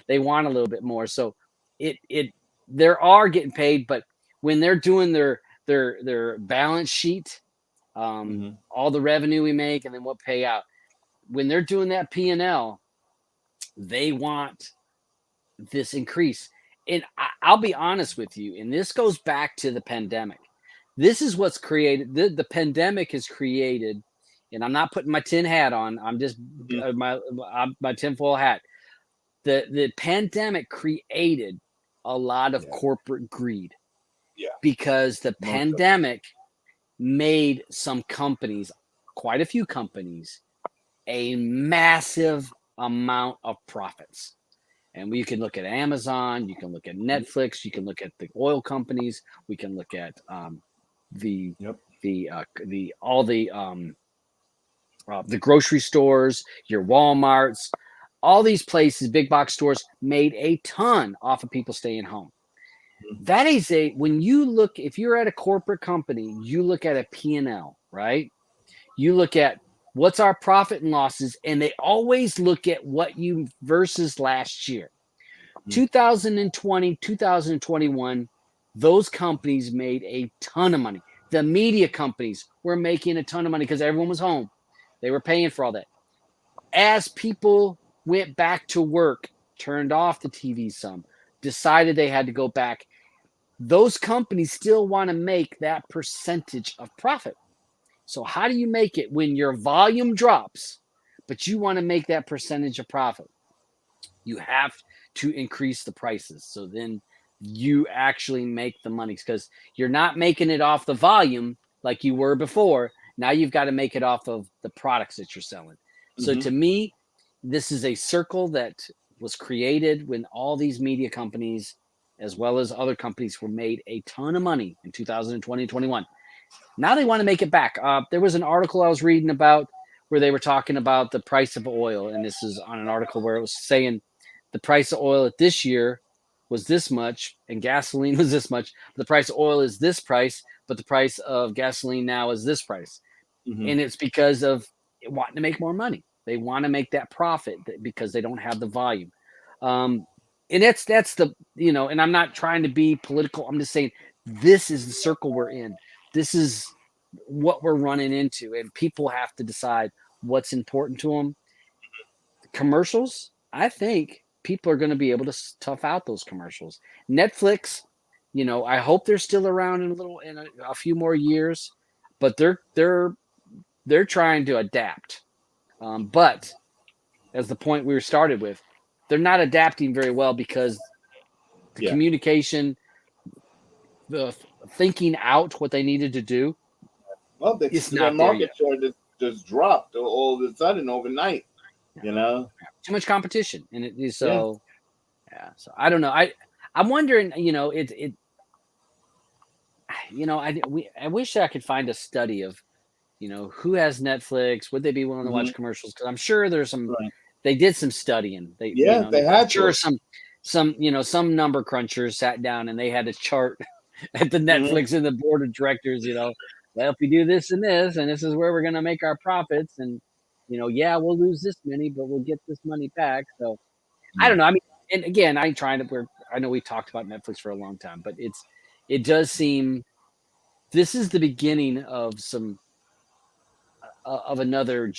They want a little bit more. So they are getting paid, but when they're doing their balance sheet, all the revenue we make and then what pay out, when they're doing that P&L, they want this increase. And I'll be honest with you, and this goes back to the pandemic. This is what's created. The pandemic has created, and I'm not putting my tin hat on. I'm just my tinfoil hat. The pandemic created a lot of corporate greed. Yeah. Because the pandemic made some companies, quite a few companies, a massive amount of profits. And we can look at Amazon, you can look at Netflix, you can look at the oil companies, we can look at the grocery stores, your Walmarts, all these places, big box stores made a ton off of people staying home. That is when you look, if you're at a corporate company, you look at a P&L, right? You look at What's our profit and losses? And they always look at what you versus last year. 2020, 2021, those companies made a ton of money. The media companies were making a ton of money because everyone was home. They were paying for all that. As people went back to work, turned off the TV some, decided they had to go back, those companies still want to make that percentage of profit. So how do you make it when your volume drops, but you want to make that percentage of profit? You have to increase the prices. So then you actually make the money because you're not making it off the volume like you were before. Now you've got to make it off of the products that you're selling. So to me, this is a circle that was created when all these media companies, as well as other companies, were made a ton of money in 2020 and 21. Now they want to make it back. There was an article I was reading about where they were talking about the price of oil. And this is on an article where it was saying the price of oil this year was this much and gasoline was this much. The price of oil is this price, but the price of gasoline now is this price. And it's because of wanting to make more money. They want to make that profit because they don't have the volume. And that's the, and I'm not trying to be political. I'm just saying this is the circle we're in. This is what we're running into, and people have to decide what's important to them. Commercials, I think people are going to be able to tough out those commercials. Netflix, I hope they're still around in a few more years, but they're trying to adapt. But as the point we started with, they're not adapting very well because the communication, the thinking out what they needed to do. Well, their market share just dropped all of a sudden overnight. Too much competition, and it is so. Yeah, so I don't know. I'm wondering. I wish I could find a study of, who has Netflix. Would they be willing to watch commercials? Because I'm sure there's some. Right. They did some studying. They had. I'm sure some number crunchers sat down and they had a chart at the Netflix and the board of directors. Well, if we do this and this is where we're going to make our profits, and we'll lose this many, but we'll get this money back. So I don't know. I mean, and again, I know we talked about Netflix for a long time, but it does seem this is the beginning of some of another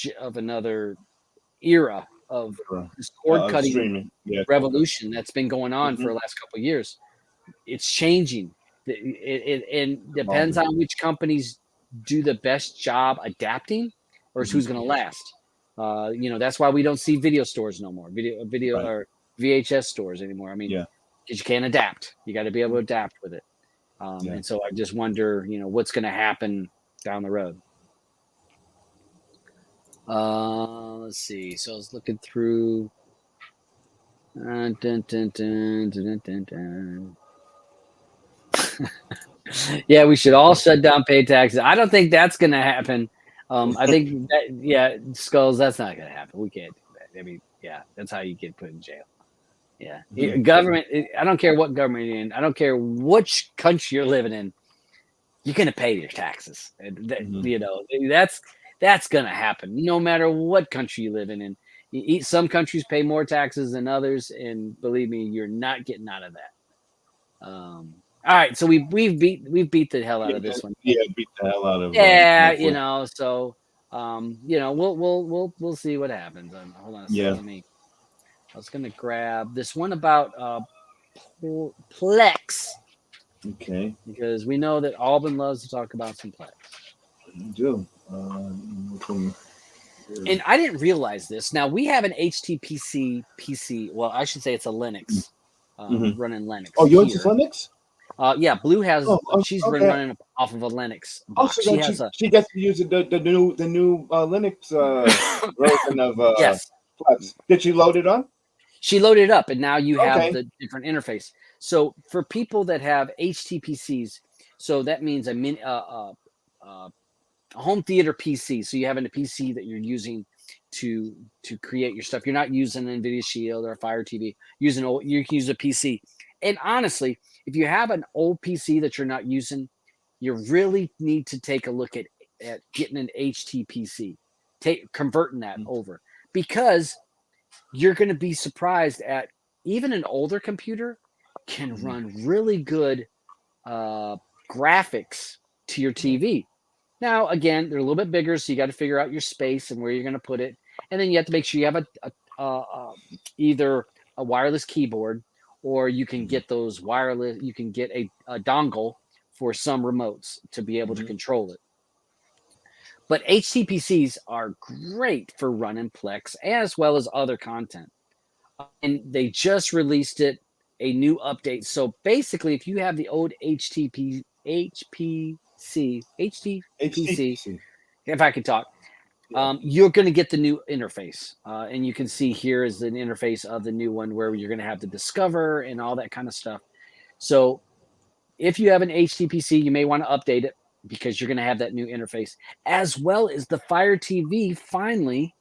era of this cord cutting revolution that's been going on for the last couple of years. It's changing. It depends on which companies do the best job adapting versus who's going to last. That's why we don't see video stores no more, video or VHS stores anymore. I mean, because you can't adapt. You got to be able to adapt with it. And so I just wonder, what's going to happen down the road. Let's see. So I was looking through. Yeah, we should all shut down paid taxes. I don't think that's going to happen. I think that, Skulls, that's not going to happen. We can't do that. I mean, that's how you get put in jail. Yeah. Government, I don't care what government you're in. I don't care which country you're living in. You're going to pay your taxes. That's going to happen no matter what country you live in. And some countries pay more taxes than others. And believe me, you're not getting out of that. All right, so we've beat the hell out of this one. Yeah, beat the hell out of. So we'll see what happens. Hold on a second. I was gonna grab this one about Plex. Okay. Because we know that Alban loves to talk about some Plex. I do. And I didn't realize this. Now we have an HTPC PC. Well, I should say it's a Linux running Linux. Oh, yours is Linux? Blue has. She's running off of a Linux box. She gets to use the new Linux version of yes. Plex. Did she load it on? She loaded it up, and now you have the different interface. So for people that have HTPCs, so that means a home theater PC. So you have a PC that you're using to create your stuff. You're not using an NVIDIA Shield or a Fire TV. You can use a PC. And honestly, if you have an old PC that you're not using, you really need to take a look at getting an HTPC. converting that over, because you're going to be surprised at even an older computer can run really good graphics to your TV. Now, again, they're a little bit bigger, so you got to figure out your space and where you're going to put it, and then you have to make sure you have either a wireless keyboard, or you can get those wireless. You can get a dongle for some remotes to be able to control it. But HTPCs are great for running Plex as well as other content. And they just released a new update. So basically, if you have the old HTPC, if I could talk, you're going to get the new interface. And you can see here is an interface of the new one where you're going to have the Discover and all that kind of stuff. So if you have an HTPC, you may want to update it, because you're going to have that new interface, as well as the Fire TV. Finally,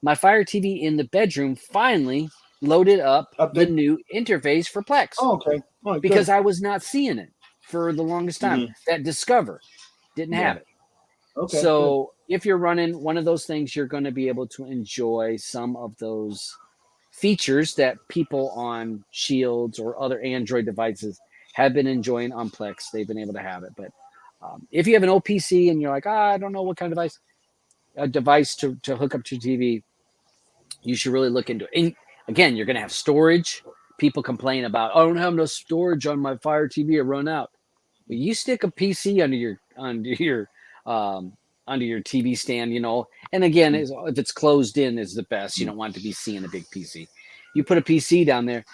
my Fire TV in the bedroom finally loaded up the new interface for Plex. Oh, okay. Oh, because good. I was not seeing it for the longest time. That Discover didn't have it. Okay. So if you're running one of those things, you're going to be able to enjoy some of those features that people on Shields or other Android devices have been enjoying on Plex. They've been able to have it. But if you have an OPC and you're like, I don't know what kind of device to hook up to your TV, you should really look into it. And again, you're going to have storage. People complain about, I don't have no storage on my Fire TV, I run out. But you stick a PC under your TV stand, And again, if it's closed in, is the best. You don't want to be seeing a big PC. You put a PC down there,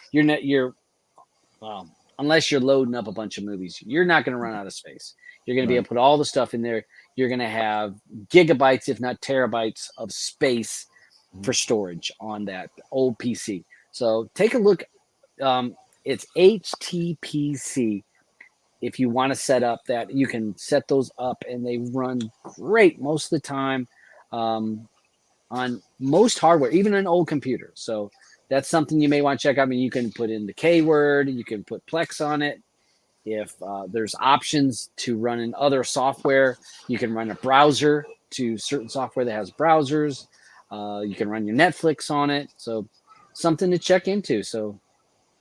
unless you're loading up a bunch of movies, you're not going to run out of space. You're going to be able to put all the stuff in there. You're going to have gigabytes, if not terabytes, of space for storage on that old PC. So take a look. It's HTPC. If you want to set up that, you can set those up, and they run great most of the time on most hardware, even an old computer. So that's something you may want to check out. I mean, you can put in the keyword, you can put Plex on it. If there's options to run in other software, you can run a browser to certain software that has browsers. You can run your Netflix on it. So something to check into. So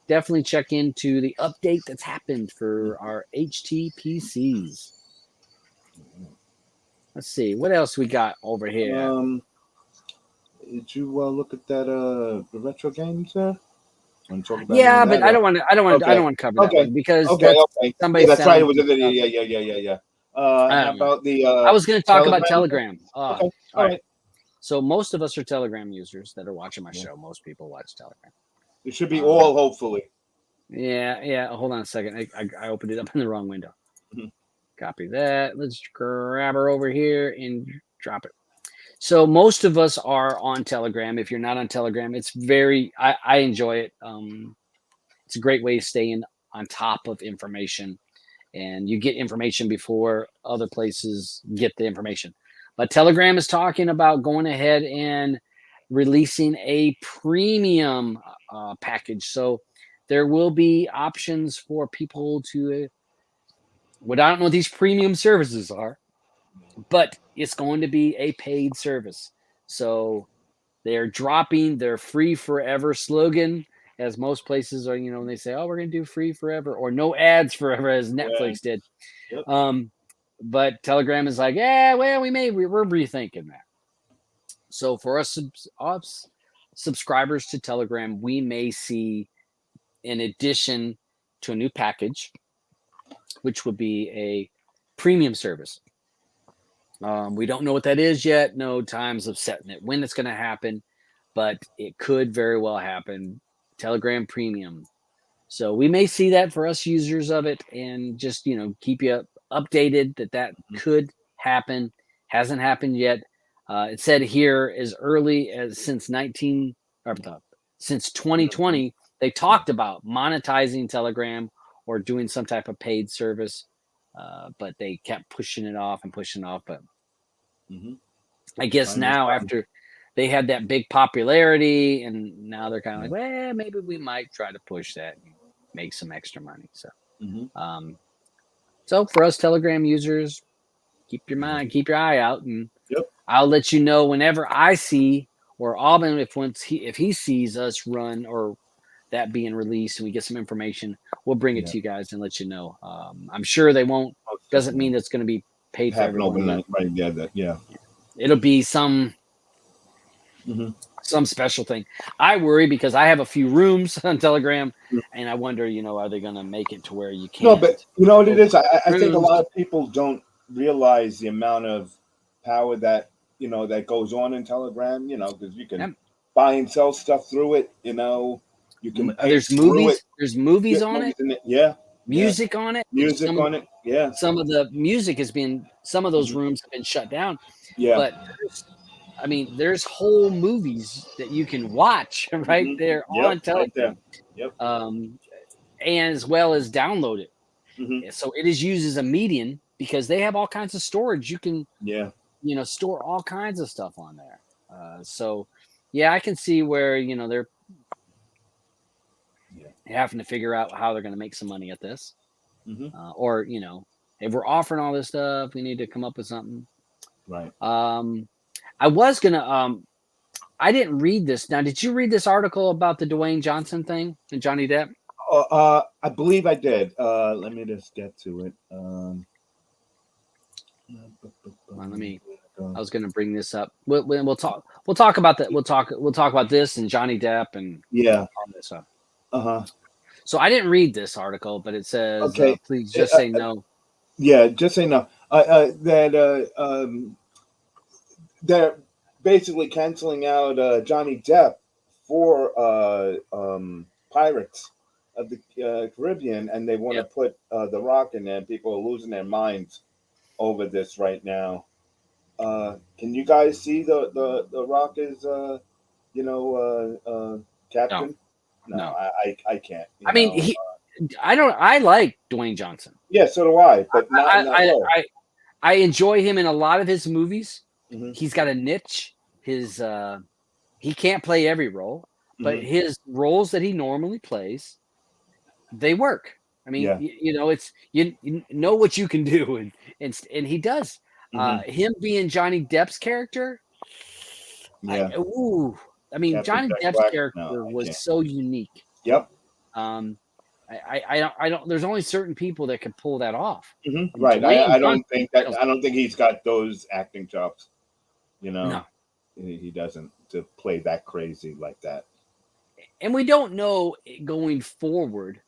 definitely check into the update that's happened for our HTPCs. Let's see. What else we got over here? Did you look at that the retro games there? Yeah, but I don't want to cover that one because somebody. That's right. It was yeah. How about the? I was going to talk about Telegram. Okay. All right. So most of us are Telegram users that are watching my show. Most people watch Telegram. It should be all, hopefully. Yeah. Hold on a second. I opened it up in the wrong window. Copy that. Let's grab her over here and drop it. So most of us are on Telegram. If you're not on Telegram, it's I enjoy it. It's a great way of staying on top of information, and you get information before other places get the information. But Telegram is talking about going ahead and releasing a premium package. So there will be options for people to, I don't know what these premium services are, but it's going to be a paid service. So they're dropping their free forever slogan, as most places are, when they say, oh, we're going to do free forever or no ads forever, as Netflix did. Yep. But Telegram is like, we're rethinking that. So for us subscribers to Telegram, we may see, in addition to a new package, which would be a premium service. We don't know what that is yet. No times of setting it, when it's going to happen, but it could very well happen. Telegram Premium. So we may see that for us users of it, and just, keep you updated that could happen. Hasn't happened yet. It said here as early as since 2020, they talked about monetizing Telegram or doing some type of paid service, but they kept pushing it off. But I guess now, after they had that big popularity, and now they're kind of like, well, maybe we might try to push that and make some extra money. So, so for us Telegram users, keep your eye out, and I'll let you know whenever I see, or Alban, if he sees us run or that being released and we get some information, we'll bring it to you guys and let you know. I'm sure they won't. Doesn't mean it's going to be paid for everyone. Overnight, right? Yeah, It'll be some special thing. I worry because I have a few rooms on Telegram, and I wonder, are they going to make it to where you can't? No, but you know what it is? I think a lot of people don't realize the amount of power that that goes on in Telegram. Because you can buy and sell stuff through it. You can. There's movies. There's movies on it. Yeah. Music on it. Music on it. Yeah. Some of the music has been. Some of those rooms have been shut down. Yeah. But there's whole movies that you can watch right there on Telegram. Yep. And as well as download it. So it is used as a medium because they have all kinds of storage. You can store all kinds of stuff on there. So I can see where they're having to figure out how they're going to make some money at this. Or if we're offering all this stuff, we need to come up with something. Right. I was gonna I didn't read this. Now, did you read this article about the Dwayne Johnson thing and Johnny Depp? I believe I did. Let me just get to it. I was gonna bring this up. We'll talk. We'll talk about that. We'll talk about this and Johnny Depp and all this stuff. So I didn't read this article, but it says, please just say no. Yeah, just say no. They're basically canceling out Johnny Depp for Pirates of the Caribbean, and they want to put The Rock in there. People are losing their minds over this right now. Can you guys see the Rock is captain? No, I can't. I like Dwayne Johnson. Yeah, so do I. But I enjoy him in a lot of his movies. He's got a niche. He can't play every role, but his roles that he normally plays, they work. It's you know what you can do, and he does. Him being Johnny Depp's character. Johnny Depp's character was so unique. Yep. I don't. There's only certain people that can pull that off. Right. I don't think he's got those acting chops. No. He doesn't to play that crazy like that. And we don't know going forward.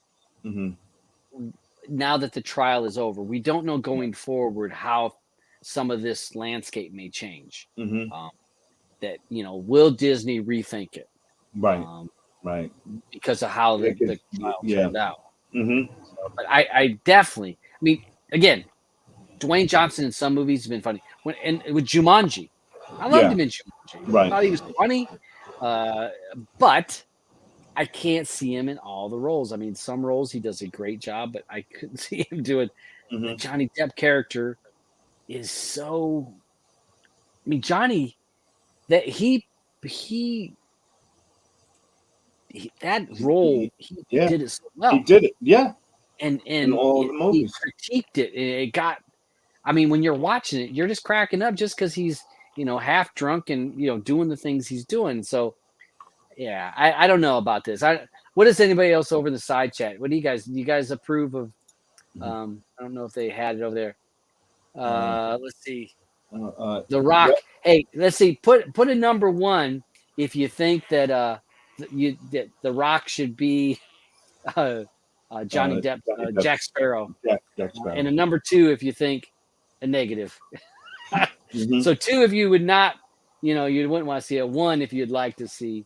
Now that the trial is over, we don't know going forward how some of this landscape may change. That will Disney rethink it? Right. Right. Because of how the trial turned out. But I definitely. Again, Dwayne Johnson in some movies has been funny. And with Jumanji, I loved him in Jumanji. Right. I thought he was funny, but I can't see him in all the roles. Some roles he does a great job, but I couldn't see him doing. The Johnny Depp character is so. Johnny, that he that role he did it so well. He did it, and in all the movies. He critiqued it. It got. When you're watching it, you're just cracking up just because he's half drunk and doing the things he's doing. So I don't know about this. What does anybody else over in the side chat? What do you guys approve of? I don't know if they had it over there. Let's see. The Rock. Hey, let's see. Put a number 1 if you think that that The Rock should be Johnny Depp, Jack Sparrow. Jack Sparrow. And a number 2 if you think a negative. So 2 if you would not, you wouldn't want to see it. 1 if you'd like to see.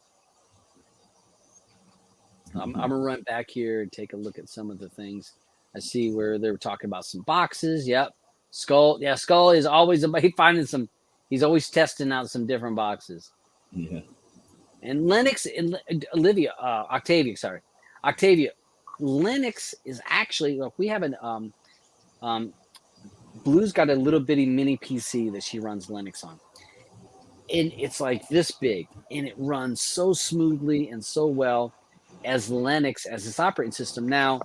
I'm gonna run back here and take a look at some of the things. I see where they were talking about some boxes. Yep. Skull. Yeah, Skull is always finding some. He's always testing out some different boxes. Yeah. And Lennox and Octavia. Lennox is actually, look, we have an Blue's got a little bitty mini PC that she runs Linux on. And it's like this big, and it runs so smoothly and so well as Linux, as this operating system. Now,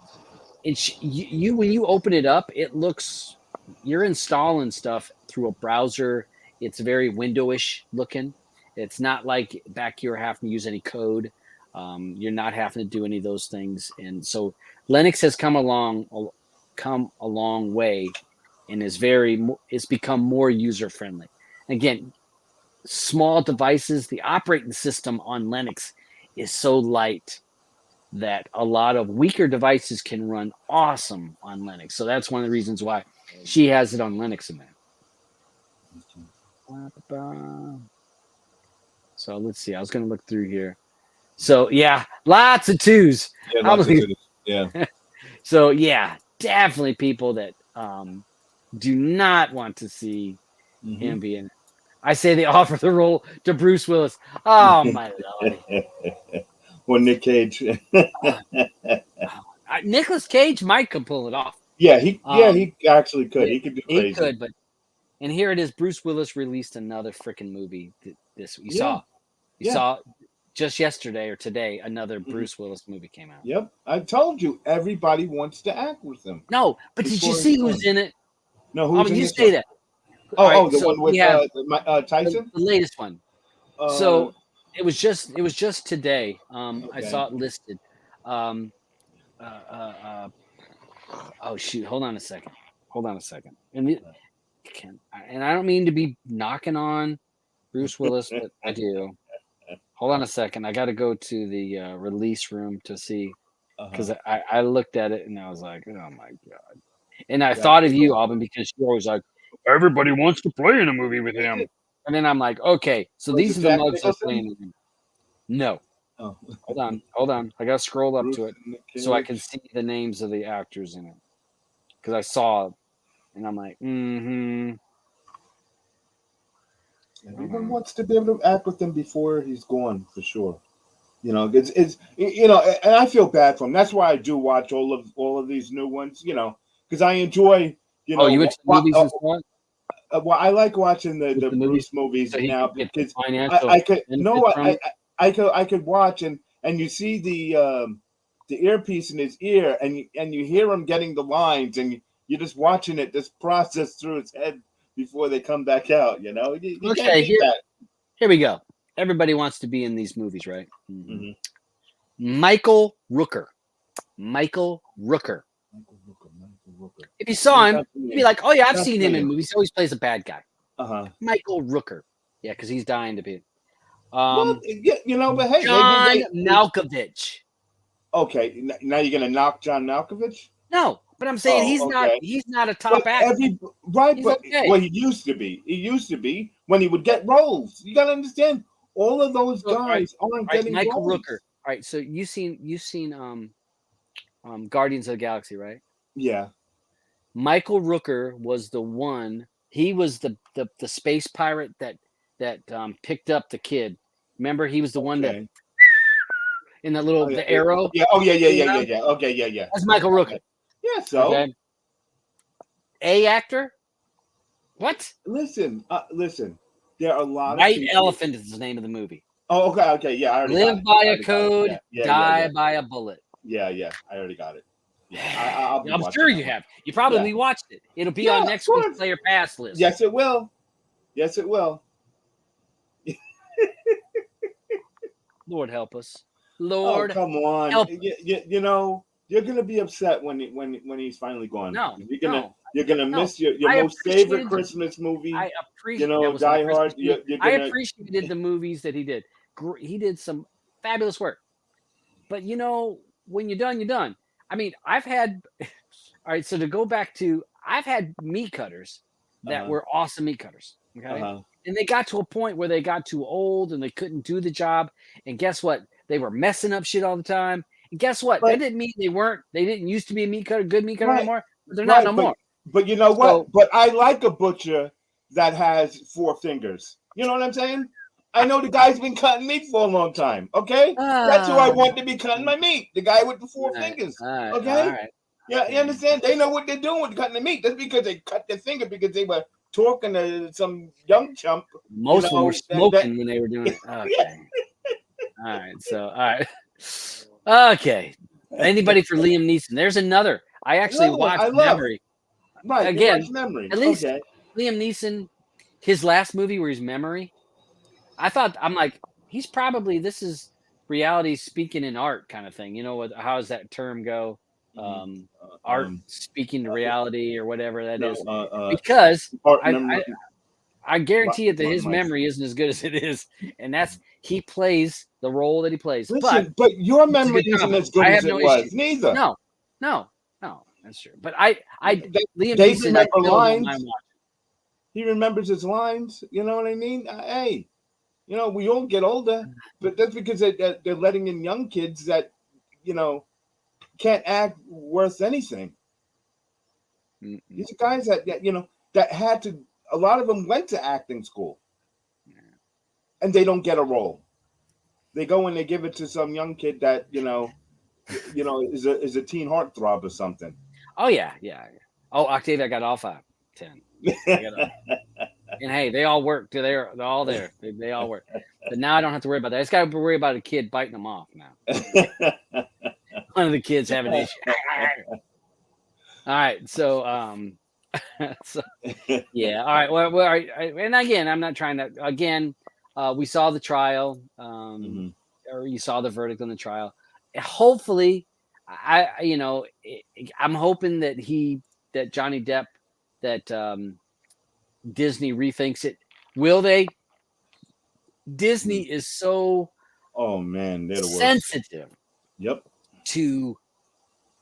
when you open it up, it looks, you're installing stuff through a browser. It's very windowish looking. It's not like back here having to use any code. You're not having to do any of those things, and so Linux has come a long way, and it's become more user friendly. Again, small devices. The operating system on Linux is so light that a lot of weaker devices can run awesome on Linux. So that's one of the reasons why she has it on Linux in there. So let's see. I was going to look through here. So yeah, lots of twos. Yeah, lots of twos. Yeah. So yeah, definitely people that do not want to see him be in it. I say they offer the role to Bruce Willis. Oh my lord. Or Nick Cage. Nicolas Cage might could pull it off. Yeah, he actually could. He could do crazy. He could, and here it is. Bruce Willis released another freaking movie. You saw just yesterday or today another Bruce Willis movie came out. Yep, I told you everybody wants to act with him. No, but did you see who's in it? No, who's in you this say one? that. The one with Tyson. The latest one. So it was just today. I saw it listed. Oh shoot! Hold on a second. And I don't mean to be knocking on Bruce Willis, but I do. Hold on a second. I got to go to the release room to see, because I looked at it and I was like, oh my god! And I thought of you, Alvin, because you're always like, everybody wants to play in a movie with him. And then I'm like, okay, so these are the mugs that's playing with him. No. Oh. Hold on. I got to scroll up to it so I can see the names of the actors in it. Because I saw it, and I'm like, Everyone wants to be able to act with him before he's gone, for sure. It's and I feel bad for him. That's why I do watch all of these new ones, because I enjoy, you went to movies and stuff? Well, I like watching the Bruce movies so now because I could watch and you see the earpiece in his ear and you hear him getting the lines and you're just watching it just process through his head before they come back out. You okay, here we go. Everybody wants to be in these movies, right? Mm-hmm. Michael Rooker. If you saw him, you'd be like, "Oh yeah, I've seen him in movies. He always plays a bad guy." Michael Rooker, yeah, because he's dying to be. But hey, John Malkovich. Okay, now you're gonna knock John Malkovich? No, but I'm saying he's not a top actor. Well, he used to be. He used to be when he would get roles. You gotta understand, all of those guys aren't getting Michael roles. Rooker. All right, so you've seen Guardians of the Galaxy, right? Yeah. Michael Rooker was the one. He was the space pirate that picked up the kid. Remember, he was the one that in the little the arrow. Yeah. Oh yeah. Okay, yeah. That's Michael Rooker. Yeah. So. Okay. A actor. What? Listen. There are a lot. White Elephant is the name of the movie. Oh, okay. Yeah, I already Live by a code, die by a bullet. Yeah. I already got it. Yeah, I'm sure you have. You probably watched it. It'll be on next week's Player Pass list. Yes, it will. Lord help us. Lord, come on. Help. You're gonna be upset when he's finally gone. No, you're gonna miss your most favorite Christmas movie. I appreciate. Die Hard. I appreciated the movies that he did. He did some fabulous work. But when you're done, you're done. I mean, I've had. All right, so to go back to, I've had meat cutters that were awesome meat cutters. Okay. And they got to a point where they got too old and they couldn't do the job. And guess what? They were messing up shit all the time. And guess what? That didn't mean they didn't used to be a good meat cutter anymore. But they're not no more. But you know what? But I like a butcher that has 4 fingers. You know what I'm saying? I know the guy's been cutting meat for a long time. Okay? That's who I want to be cutting my meat. The guy with the 4 fingers. Okay? All right. Yeah, you understand? They know what they're doing with cutting the meat. That's because they cut their finger because they were talking to some young chump. Most of them were smoking when they were doing it. Okay. All right. So, all right. Okay. Anybody for Liam Neeson? There's another. I actually watched Memory. Right. Again, Memory. At least Liam Neeson, his last movie where he's Memory. I'm like, he's probably, this is reality speaking in art kind of thing. You know, how does that term go? Art speaking to reality or whatever that is. Because I guarantee it that his memory isn't as good as it is, and he plays the role that he plays. Listen, but your memory isn't as good as it was. Neither. No, that's true. But Liam they Neeson, remember lines. He remembers his lines. You know what I mean? Hey, you know, we all get older, but that's because they're letting in young kids that, you know, can't act worth anything. These are guys that you know that had to. A lot of them went to acting school, and they don't get a role. They go and they give it to some young kid that you know is a teen heartthrob or something. Oh yeah. Oh, Octavia got all 5, 10. And hey, they all work. They're all there. They all work. But now I don't have to worry about that. I just got to worry about a kid biting them off now. One of the kids having an issue. All right, so yeah. All right. Well, and again, I'm not trying to. Again, we saw the trial, or you saw the verdict on the trial. Hopefully, I'm hoping that Johnny Depp, that Disney rethinks it. Will they? Disney is so. Oh man, they're the worst. Sensitive. Yep. To.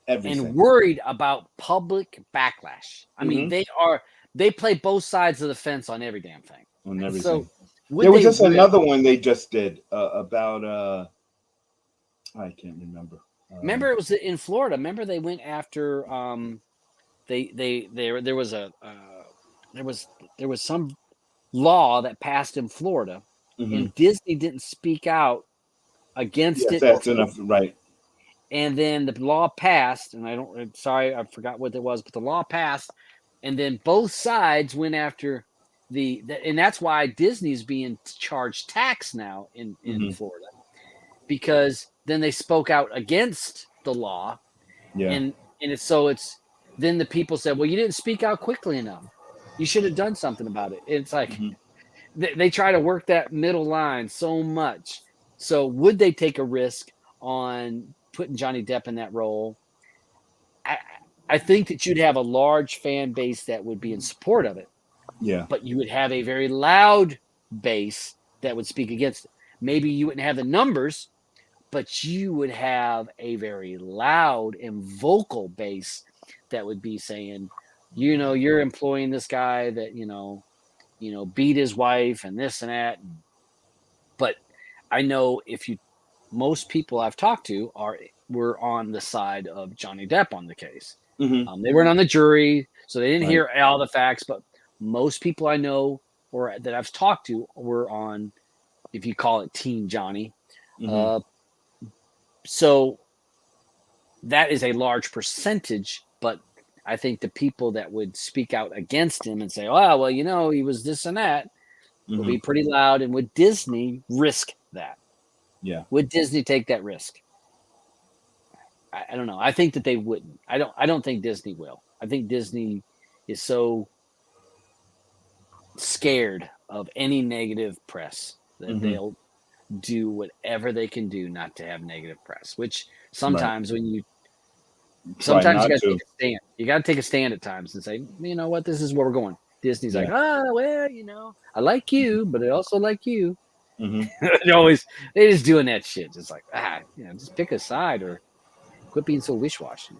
Everything. And worried about public backlash. I mean, they play both sides of the fence on every damn thing. On everything. So there was just another one they just did about I can't remember. Remember it was in Florida. Remember they went after there was some law that passed in Florida, and Disney didn't speak out against it. That's enough, right? And then the law passed, and I forgot what it was, but the law passed, and then both sides went after and that's why Disney's being charged tax now in Florida, because then they spoke out against the law, and then the people said, well, you didn't speak out quickly enough. You should have done something about it. It's like they try to work that middle line so much. So would they take a risk on putting Johnny Depp in that role? I think that you'd have a large fan base that would be in support of it. Yeah. But you would have a very loud base that would speak against it. Maybe you wouldn't have the numbers, but you would have a very loud and vocal base that would be saying, you know, you're employing this guy that, you know, beat his wife and this and that. But I know most people I've talked to were on the side of Johnny Depp on the case. They weren't on the jury, so they didn't hear all the facts. But most people I know or that I've talked to were on, if you call it Team Johnny. So that is a large percentage. But I think the people that would speak out against him and say, "Oh, well, you know, he was this and that," will be pretty loud. And would Disney risk that? Yeah. Would Disney take that risk? I don't know. I think that they wouldn't. I don't think Disney will. I think Disney is so scared of any negative press that they'll do whatever they can do not to have negative press, which sometimes you got to take a stand. You got to take a stand at times and say, you know what, this is where we're going. Disney's like, well, you know, I like you, but I also like you. They just doing that shit. Just like, just pick a side or quit being so wish-washy.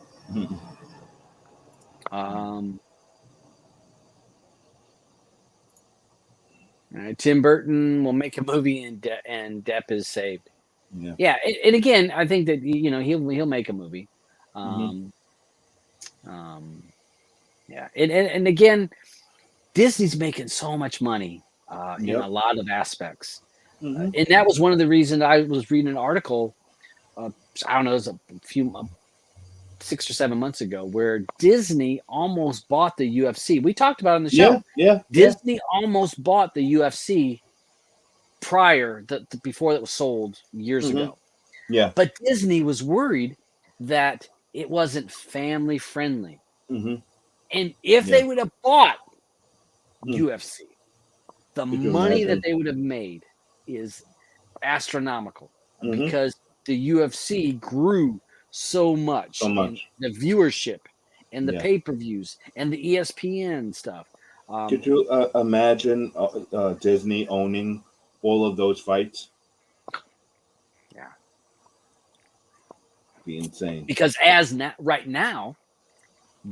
All right, Tim Burton will make a movie and Depp is saved. Yeah. And again, I think that he'll make a movie. Yeah, and again, Disney's making so much money in a lot of aspects. And that was one of the reasons I was reading an article. I don't know, it was a few 6 or 7 months ago, where Disney almost bought the UFC. We talked about it on the show. Disney almost bought the UFC before it was sold years ago. Yeah. But Disney was worried that it wasn't family friendly. And if they would have bought UFC, the Could you money that imagine? they would have made is astronomical Mhm. because the UFC grew so much, So and much. the viewership and the Yeah. pay-per-views and the ESPN stuff. Could you imagine Disney owning all of those fights? Yeah. Be insane. Because right now,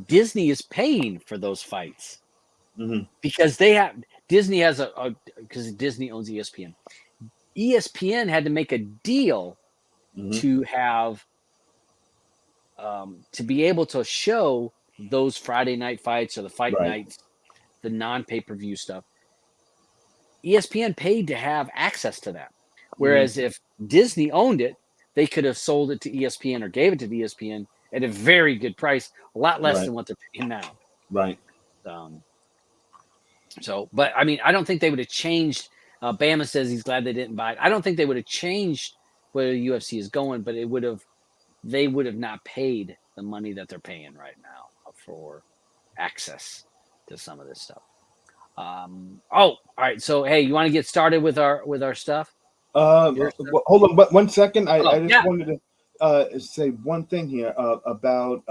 Disney is paying for those fights Mhm. because Disney has because Disney owns ESPN. ESPN had to make a deal Mhm. to have to be able to show those Friday night fights or the fight Right. nights, the non-pay-per-view stuff. ESPN paid to have access to that. Whereas if Disney owned it, they could have sold it to ESPN or gave it to ESPN at a very good price, a lot less Right. than what they're paying now. Right. But I mean, I don't think they would have changed. Bama says he's glad they didn't buy it. I don't think they would have changed where the UFC is going, but they would have not paid the money that they're paying right now for access to some of this stuff. All right. So, hey, you want to get started with our stuff? Well, hold on, but 1 second. I just yeah. wanted to say one thing here about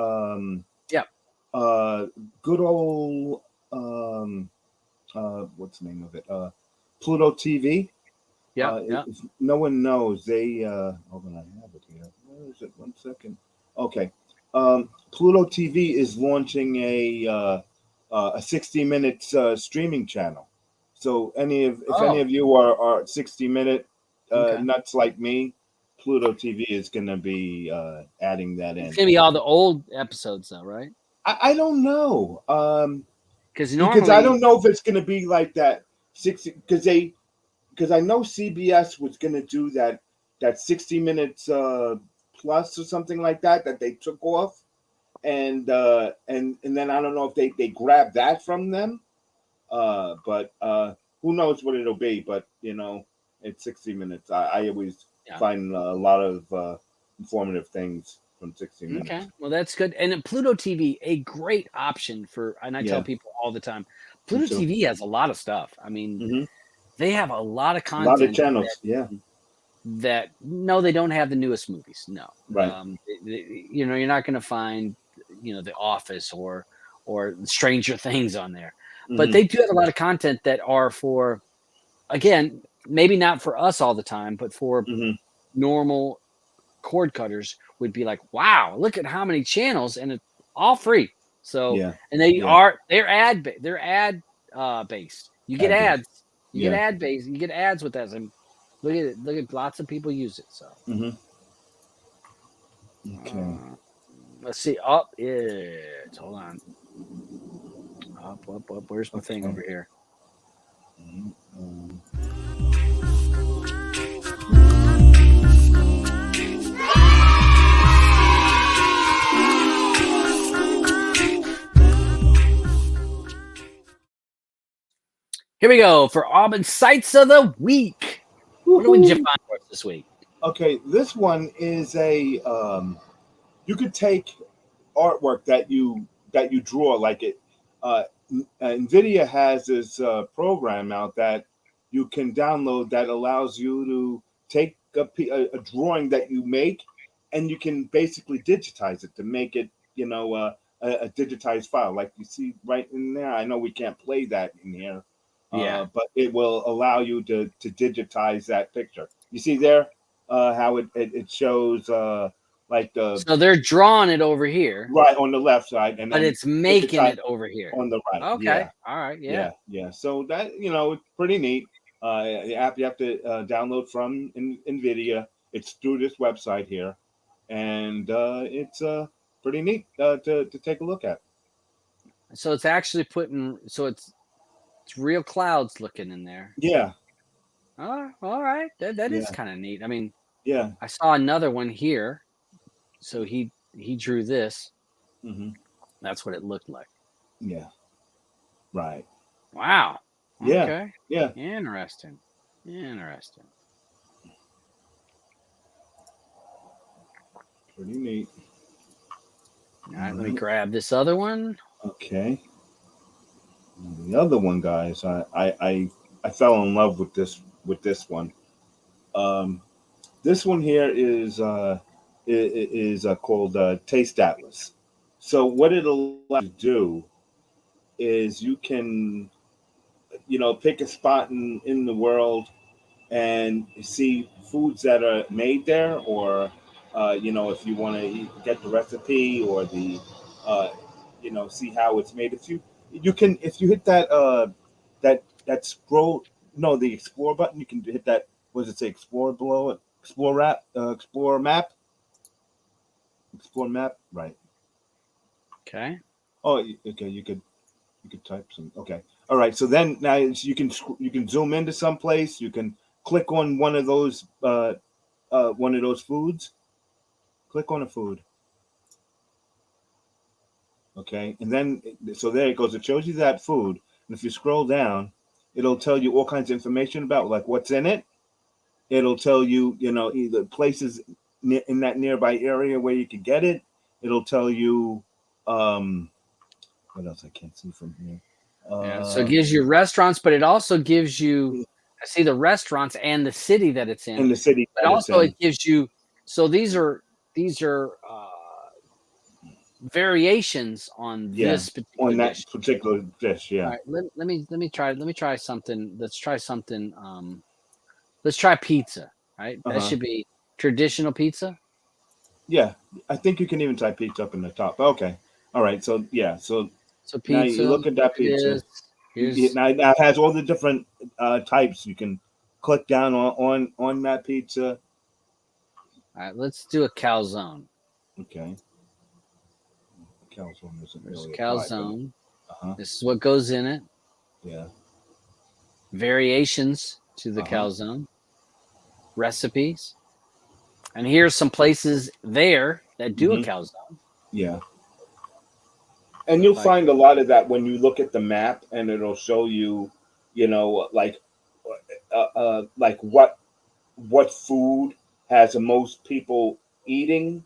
Yeah. good old what's the name of it? Pluto TV. Yeah. If no one knows, they hold on, I have it here. Where is it? 1 second. Okay. Pluto TV is launching a 60 minute streaming channel. So if any of you are 60-minute Okay. nuts like me, Pluto TV is going to be adding that in. It's gonna be all the old episodes, though, right? I don't know. Because Because I don't know if it's going to be like that 60 because I know CBS was going to do that 60 minutes plus or something like that they took off, and then I don't know if they grabbed that from them, but who knows what it'll be? But it's 60 minutes. I always find a lot of informative things from 60 minutes. Okay, well that's good. And Pluto TV, a great option and I tell people all the time, Pluto TV has a lot of stuff. I mean, they have a lot of content. A lot of channels, that no, they don't have the newest movies. No, right. You're not going to find The Office or Stranger Things on there, but they do have a lot of content that are for, again, maybe not for us all the time, but for normal cord cutters would be like, wow, look at how many channels, and it's all free. So and they're ad based. You get ads. You get ad based. You get ads with that. And look at it. Look at lots of people use it. So okay. Let's see. Up it. Hold on. Up. Where's my thing over here? Here we go for Auburn Sights of the Week. What did you find for us this week? Okay, this one is a you could take artwork that you draw, like it. NVIDIA has this program out that you can download that allows you to take a drawing that you make, and you can basically digitize it to make it, a digitized file, like you see right in there. I know we can't play that in here. But it will allow you to digitize that picture. You see there how it shows like the. So they're drawing it over here, right on the left side, and but it's making it over here on the right. Okay, yeah. All right, yeah. So that it's pretty neat. The app you have to download from NVIDIA. It's through this website here, and it's pretty neat to take a look at. So it's actually it's real clouds looking in there. Yeah. All right. That is kind of neat. I mean, yeah. I saw another one here. So he drew this. That's what it looked like. Yeah. Right. Wow. Yeah. Okay. Yeah. Interesting. Pretty neat. All right. Let me grab this other one. Okay. The other one, guys, I I fell in love with this one. This one here is called Taste Atlas. So what it allows you to do is you can pick a spot in the world and see foods that are made there, or if you want to get the recipe or the uh, see how it's made. If you hit that scroll, no, the explore button, you can hit that. What does it say? Explore below it. Explore map. Right. Okay. Oh, okay. You could type some. Okay. All right. So then now you can zoom into some place. You can click on one of those foods. Click on a food. Okay, and then so there it goes. It shows you that food, and if you scroll down, it'll tell you all kinds of information about like what's in it. It'll tell you, either places in that nearby area where you can get it. It'll tell you, what else I can't see from here. Yeah, so it gives you restaurants, but it also gives you. I see the restaurants and the city that it's in. In the city, but also it gives you. So these are variations on this particular on that dish. particular dish. Yeah. All right, let me try something. Let's try something. Let's try pizza. Right, that should be traditional pizza. Yeah, I think you can even type pizza up in the top. Okay, all right. So yeah, so pizza. Now you look at that pizza. Now it has all the different types. You can click down on that pizza. All right, let's do a calzone. Okay. Calzone isn't really calzone. This is what goes in it. Yeah. Variations to the calzone. Recipes. And here's some places there that do a calzone. Yeah. And you'll find a lot of that when you look at the map, and it'll show you, like what food has the most people eating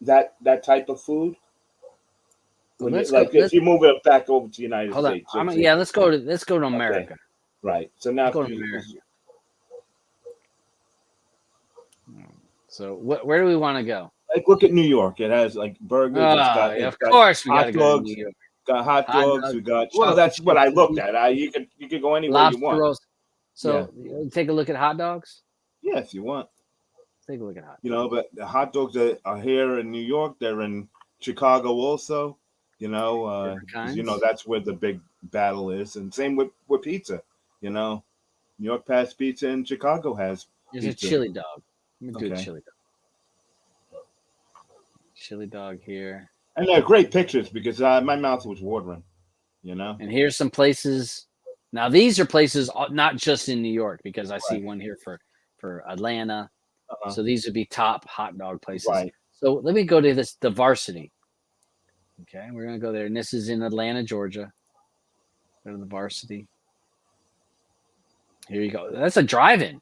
that type of food. If you move it back over to the United States. Let's go to America. Okay. Right. So now go to America. So where do we want to go? Like, look at New York. It has like burgers. Of course, we got to go to New York. Got hot dogs. We got. Well, that's what I looked at. You could go anywhere you want. Roast. So take a look at hot dogs. Yeah, if you want. Take a look at hot dogs. But the hot dogs are here in New York. They're in Chicago also. That's where the big battle is, and same with pizza. New York has pizza, and Chicago has. There's a chili dog. Let me do a chili dog. Chili dog here. And they're great pictures because my mouth was watering, And here's some places. Now these are places not just in New York, because I see one here for Atlanta. So these would be top hot dog places. Right. So let me go to the Varsity. Okay, we're gonna go there, and this is in Atlanta, Georgia. Go to the Varsity. Here you go. That's a drive-in.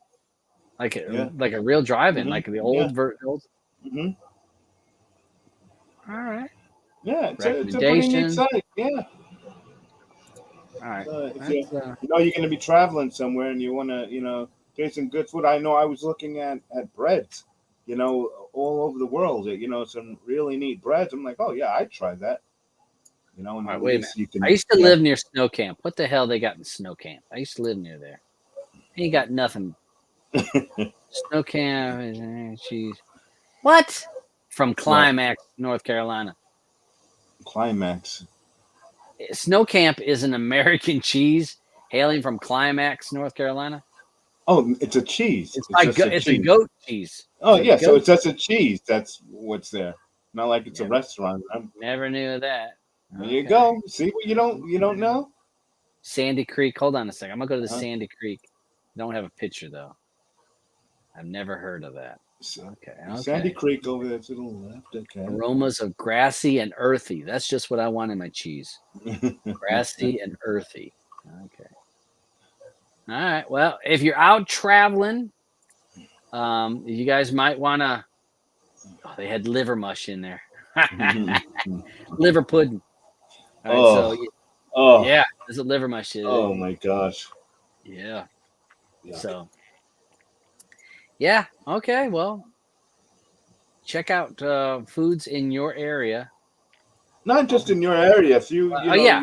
Like a real drive-in, like the old Mm-hmm. All right. Yeah, it's a pretty neat site. Yeah. All right. If you're going to be traveling somewhere and you want to, taste some good food. I know I was looking at breads, all over the world. Some really neat breads. I'm like, oh yeah, I'd try that. And all right, wait a minute. I used to live near Snow Camp. What the hell they got in Snow Camp? I used to live near there. Ain't got nothing. Snow Camp, cheese. What? From Climax, North Carolina. Climax. Snow Camp is an American cheese hailing from Climax, North Carolina. Oh, it's a cheese. It's a goat cheese. Oh, yeah. So it's just a cheese. That's what's there. Not like it's a restaurant. Never knew that. There you go. See what you don't know? Sandy Creek. Hold on a second. I'm going to go to the Sandy Creek. Don't have a picture, though. I've never heard of that. Okay. Sandy Creek over there to the left. Okay. Aromas of grassy and earthy. That's just what I want in my cheese. Grassy and earthy. Okay. All right. Well, if you're out traveling, you guys might want to. Oh, they had liver mush in there. Liver pudding. All right, yeah, there's a liver mush. Oh my gosh. Yeah. Yeah. So. Yeah. Okay. Well, check out foods in your area. Not just in your area. If you Oh yeah.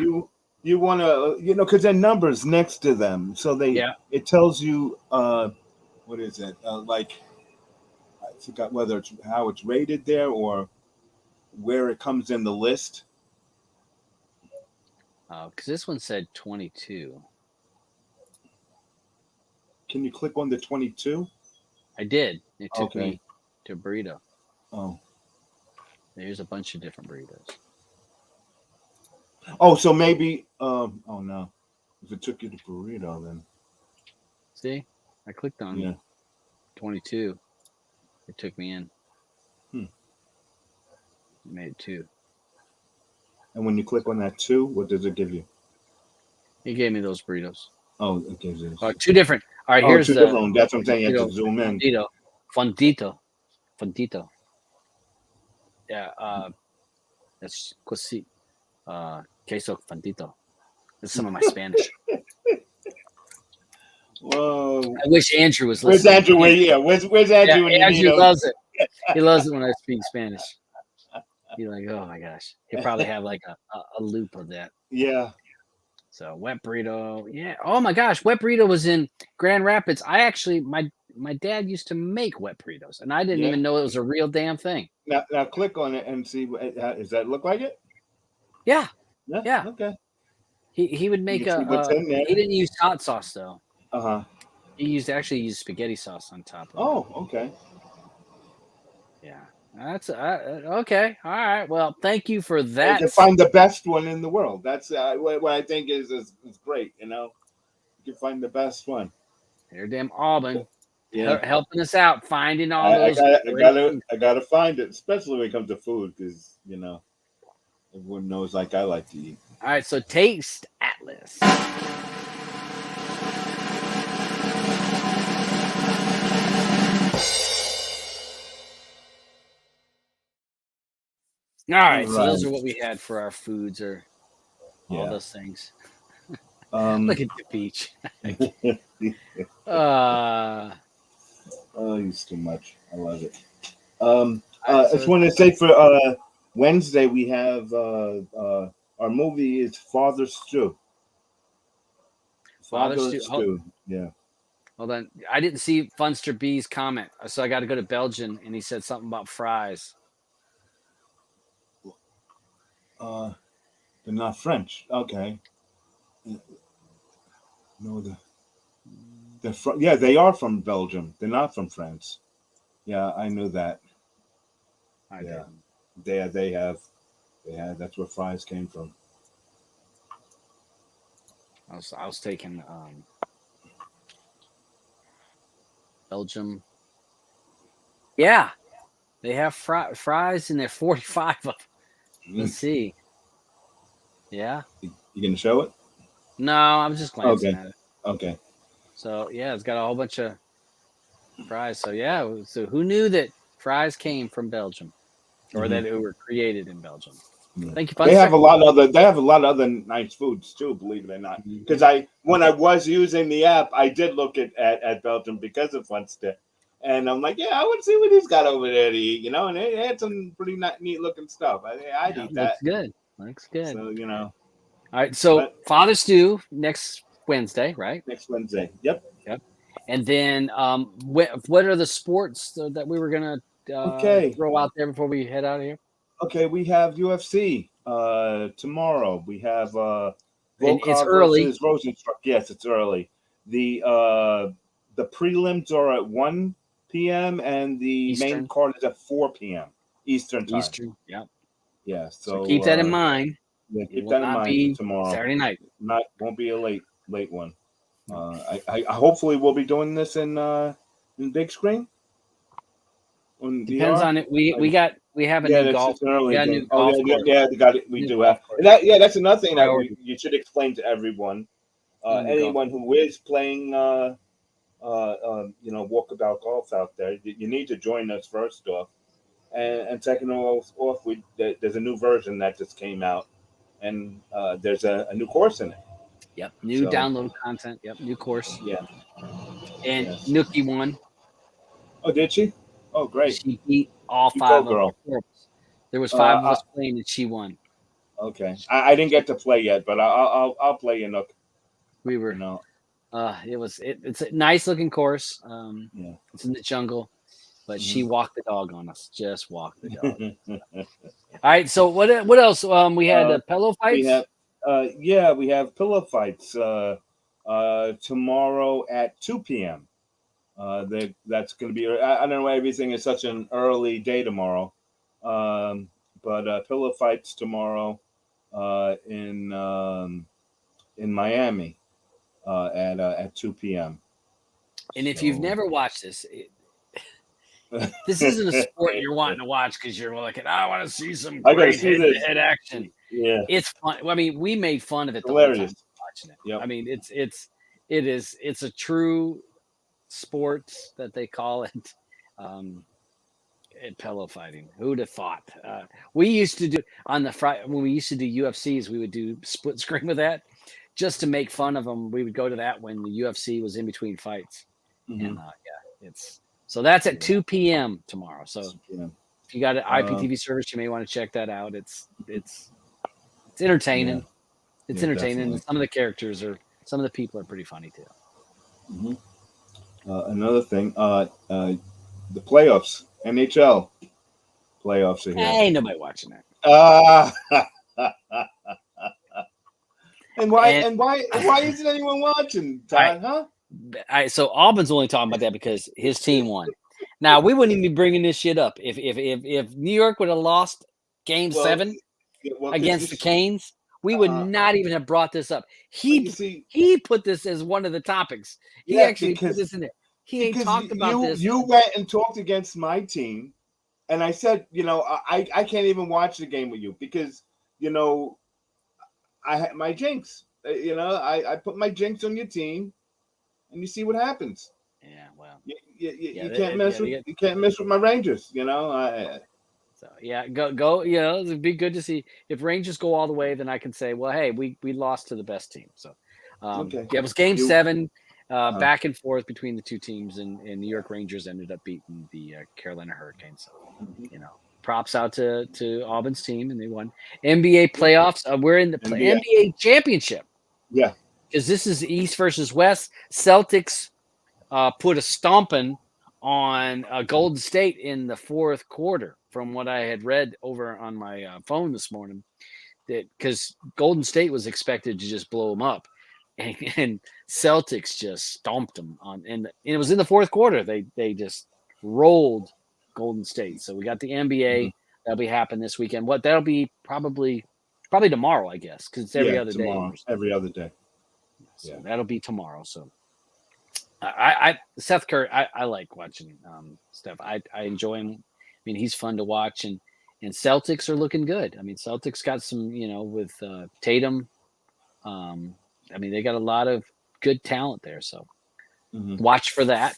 you want to because there are numbers next to them, so Yeah. it tells you what is it like I forgot whether it's how it's rated there or where it comes in the list. Because this one said 22. Can you click on the 22? I did. It took Okay. me to a burrito. Oh. There's a bunch of different burritos. Oh, so maybe oh no. If it took you to burrito then. See? I clicked on 22. It took me in. Hmm. It made it 2. And when you click on that 2, what does it give you? It gave me those burritos. Oh, it gives you 2 different. All right, here's 2 the different ones. That's what I'm saying. You have to zoom in. Fondito. Yeah, that's queso fondito. That's some of my Spanish. Whoa. I wish Andrew was Where's listening. Andrew? Yeah, where's Andrew? Yeah, Andrew loves it. He loves it when I speak Spanish. He's like, oh my gosh. He'll probably have like a loop of that. Yeah. So wet burrito. Yeah. Oh my gosh. Wet burrito was in Grand Rapids. I actually, my dad used to make wet burritos, and I didn't even know it was a real damn thing. Now click on it and see. Does that look like it? Yeah. Yeah. Yeah. Okay. He would make what's in there. He didn't use hot sauce though. He actually used spaghetti sauce on top of it. Oh, okay. Yeah. That's okay. All right. Well, thank you for that. You can find the best one in the world. That's what I think is great. You can find the best one. Here, damn Auburn, Yeah, helping us out, finding all those. I gotta find it, especially when it comes to food, because everyone knows like I like to eat. All right, so Taste Atlas. All right, so those are what we had for our foods, or all those things. Look at the beach. Oh, it's too much. I love it. I just want to say for Wednesday we have our movie is Father Stew. Father Stew. Yeah. Hold on. I didn't see Funster B's comment, so I got to go to Belgium, and he said something about fries. They're not French. Okay. No, they are from Belgium. They're not from France. Yeah, I knew that. They have. That's where fries came from. I was taking Belgium. Yeah, they have fries, and they're 45 of them. Let's see. Yeah. You gonna show it? No, I'm just glancing at it. Okay. So yeah, it's got a whole bunch of fries. So yeah, so who knew that fries came from Belgium, or that it were created in Belgium? Thank you. They have a lot of other nice foods too. Believe it or not, because when I was using the app, I did look at Belgium because of Funster, and I'm like, yeah, I want to see what he's got over there to eat, and they had some pretty neat looking stuff. I'd eat that. Looks good. So All right, so Father Stew next Wednesday, right? Next Wednesday. Yep. And then what are the sports that we were gonna throw out there before we head out of here? Okay, we have UFC tomorrow. We have it's early. versus Rosenstruck. Yes, it's early. The prelims are at 1 p.m. and the main card is at 4 p.m. Eastern time. Yeah. So keep that in mind. Yeah, keep that in mind tomorrow. Saturday night. Won't be a late one. I hopefully we'll be doing this in Bigscreen. Depends on it. We have a new golf. We got a new golf course. They got it. We do have that. Yeah, that's another thing that you should explain to everyone. Anyone who is playing, walkabout golf out there, you need to join us first off, and second off, there's a new version that just came out, and there's a new course in it. Yep. New So, download content. Yep. New course. yeah. And Yes. Nookie won. Oh, did she? Oh, great. She beat all You five go, of girl. four of us. There was five of Uh, us playing, and she won. okay. I didn't get to play yet, but I'll play you, Nook. We were. You know. It's a nice looking course. Yeah. It's in the jungle, but she Mhm. walked the dog on us. Just walked the dog. All right. So what else? We had pillow fights. We have pillow fights tomorrow at 2 p.m. That's going to be. I don't know why everything is such an early day tomorrow, but pillow fights tomorrow in Miami at 2 p.m. And if you've never watched this, this isn't a sport you're wanting to watch because you're like, I want to see some great head-to-head action. Yeah, it's fun. I mean, we made fun of it the hilarious. whole time watching it. Yep. I mean, it's a true sport that they call it. Pillow fighting. Who'd have thought? We used to do on the Friday when we used to do UFCs. We would do split screen with that just to make fun of them. We would go to that when the UFC was in between fights, and so that's at 2 p.m. tomorrow. So if you got an IPTV service, you may want to check that out. It's entertaining. It's entertaining. And some of the characters some of the people are pretty funny too. Mm-hmm. Another thing, the playoffs, NHL playoffs are here. Ain't nobody watching that. And why isn't anyone watching, Todd? Huh? So Auburn's only talking about that because his team won. Now we wouldn't even be bringing this shit up if New York would have lost Game 7 against the Canes. We would not even have brought this up. He put this as one of the topics. He actually put this in there. He ain't talked about this. You went and talked against my team, and I said, I can't even watch the game with you because, I had my jinx. I put my jinx on your team, and you see what happens. Yeah, well, you can't mess with you can't mess with my Rangers. So go. It'd be good to see if Rangers go all the way. Then I can say, well, hey, we lost to the best team. So, it was Game 7, back and forth between the two teams, and New York Rangers ended up beating the Carolina Hurricanes. So, props out to Auburn's team, and they won. NBA playoffs. We're in the NBA championship. Yeah, because this is East versus West. Celtics put a stomping on Golden State in the fourth quarter, from what I had read over on my phone this morning. That because Golden State was expected to just blow them up, and Celtics just stomped them on. And it was in the fourth quarter. They just rolled Golden State. So we got the NBA that'll be happening this weekend. That'll be probably tomorrow, I guess, because it's every other tomorrow, day. Every other day. So that'll be tomorrow. So Seth Curry, I like watching stuff. I enjoy him. I mean, he's fun to watch, and Celtics are looking good. I mean, Celtics got some, with Tatum. I mean, they got a lot of good talent there. So watch for that.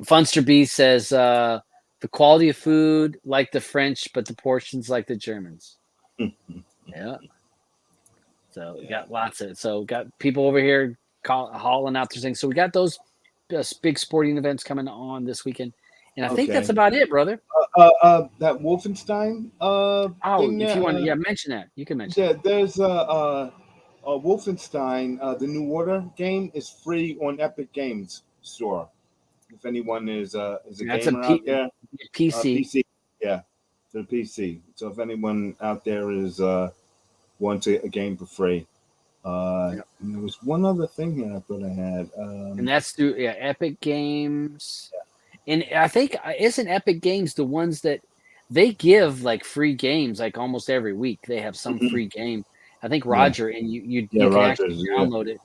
Funster B says the quality of food like the French, but the portions like the Germans. Yeah. So got lots of got people over here hauling out their things. So we got those big sporting events coming on this weekend, and I think that's about it, brother. That Wolfenstein. Thing if you want to, mention that. You can mention. Yeah, there's Wolfenstein. The New Order game is free on Epic Games Store. If anyone is a gamer out there, PC. PC, yeah, the PC. So if anyone out there is wants a game for free, and there was one other thing here I thought I had, and that's through Epic Games, and I think isn't Epic Games the ones that they give like free games like almost every week. They have some free game. I think Roger and you can actually download it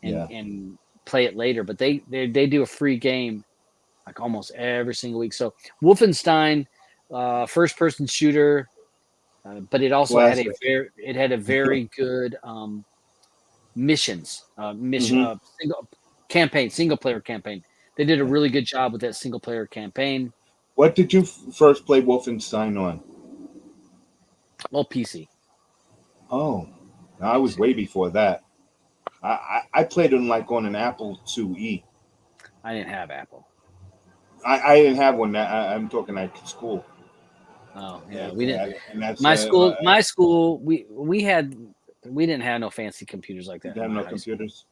and play it later, but they do a free game like almost every single week. So Wolfenstein, first person shooter, but it also had a very good single player campaign. They did a really good job with that single player campaign. What did you first play Wolfenstein on? Well, PC. Oh, I was way before that. I played on an Apple IIe. I didn't have Apple. I didn't have one. I'm talking like school. Oh yeah, we didn't. And that's My school, we didn't have no fancy computers like that. Have no computers.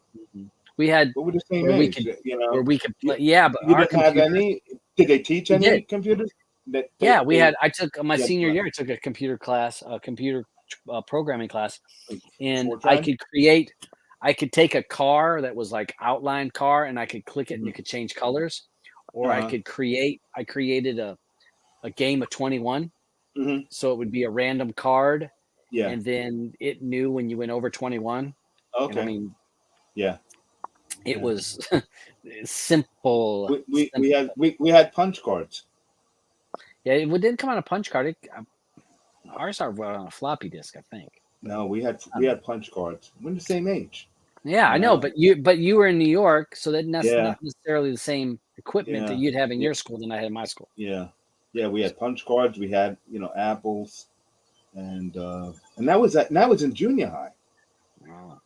We had But we're the same where age, where we could play. Yeah, but you our didn't have any. Did they teach any computers? We had. I took my senior year. I took a computer class, a computer programming class, and I could take a car that was like outline car, and I could click it, and you could change colors, or I created a game of 21, so it would be a random card, and then it knew when you went over 21. Okay, and I mean, yeah. It was simple. We had punch cards. Yeah, it didn't come on a punch card. Ours are on a floppy disk, I think. No, we had punch cards. We're the same age. Yeah, I know, but you were in New York, so that's not necessarily the same equipment that you'd have in your school than I had in my school. Yeah, we had punch cards. We had apples, and that was in junior high. Oh.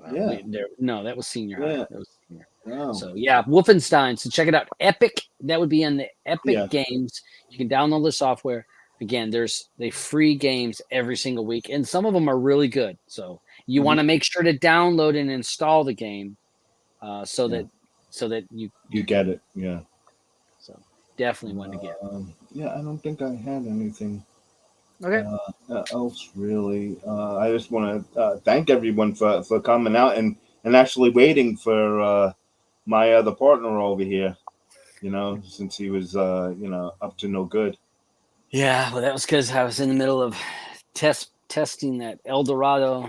That was senior high. That was senior. Oh. So Wolfenstein. So check it out. Epic. That would be in the Epic Games. You can download the software. Again, they free games every single week, and some of them are really good. So you want to make sure to download and install the game, so that you get it. Yeah. So definitely one to get. I don't think I had anything. Okay. Else really, I just want to thank everyone for coming out and actually waiting for my other partner over here. Since he was up to no good. Yeah, well, that was because I was in the middle of testing that El Dorado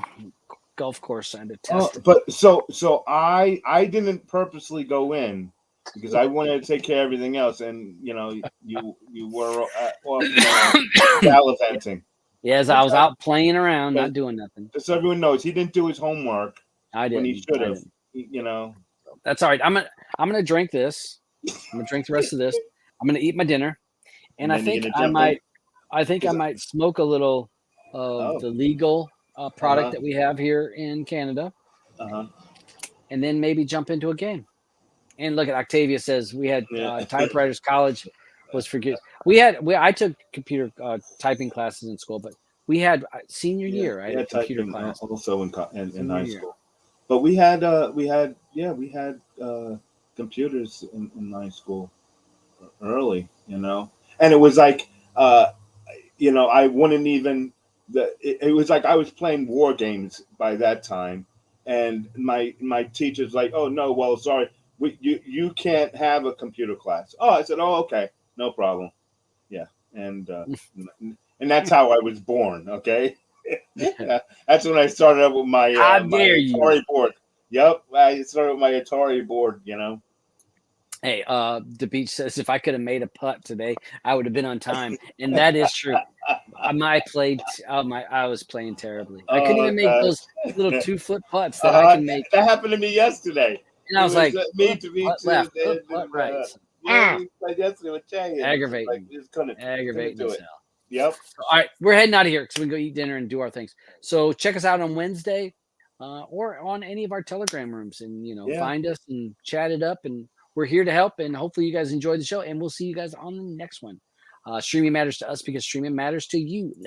golf course. I had to test it. But so I didn't purposely go in because I wanted to take care of everything else, and you were off gallivanting. Yes, I was out playing around, not doing nothing. Just so everyone knows, he didn't do his homework. I didn't. When he should have. That's all right. I'm gonna drink this. I'm gonna drink the rest of this. I'm gonna eat my dinner, and I think I might smoke a little of the legal product that we have here in Canada, and then maybe jump into a game. And look at Octavia says we had typewriters. College was for kids. I took computer typing classes in school, but we had senior year. I had computer class also in high school. But we had computers in high school early, and it was like I wouldn't even. It was like I was playing war games by that time, and my teacher's like, "Oh no, well sorry. You can't have a computer class." Oh, I said, "Oh, okay, no problem." Yeah, and that's how I was born. Okay, that's when I started up with my Atari board. Yep, I started with my Atari board. Hey, the beach says if I could have made a putt today, I would have been on time, and that is true. I was playing terribly. I couldn't even make those little 2-foot putts that I can make. That happened to me yesterday. And I was like, me too. Left, putt right. We played yesterday with Chang. Aggravating. Aggravating as hell. Yep. All right, we're heading out of here because we can go eat dinner and do our things. So check us out on Wednesday, or on any of our Telegram rooms, and find us and chat it up. And we're here to help. And hopefully you guys enjoyed the show. And we'll see you guys on the next one. Streaming matters to us because streaming matters to you. Later.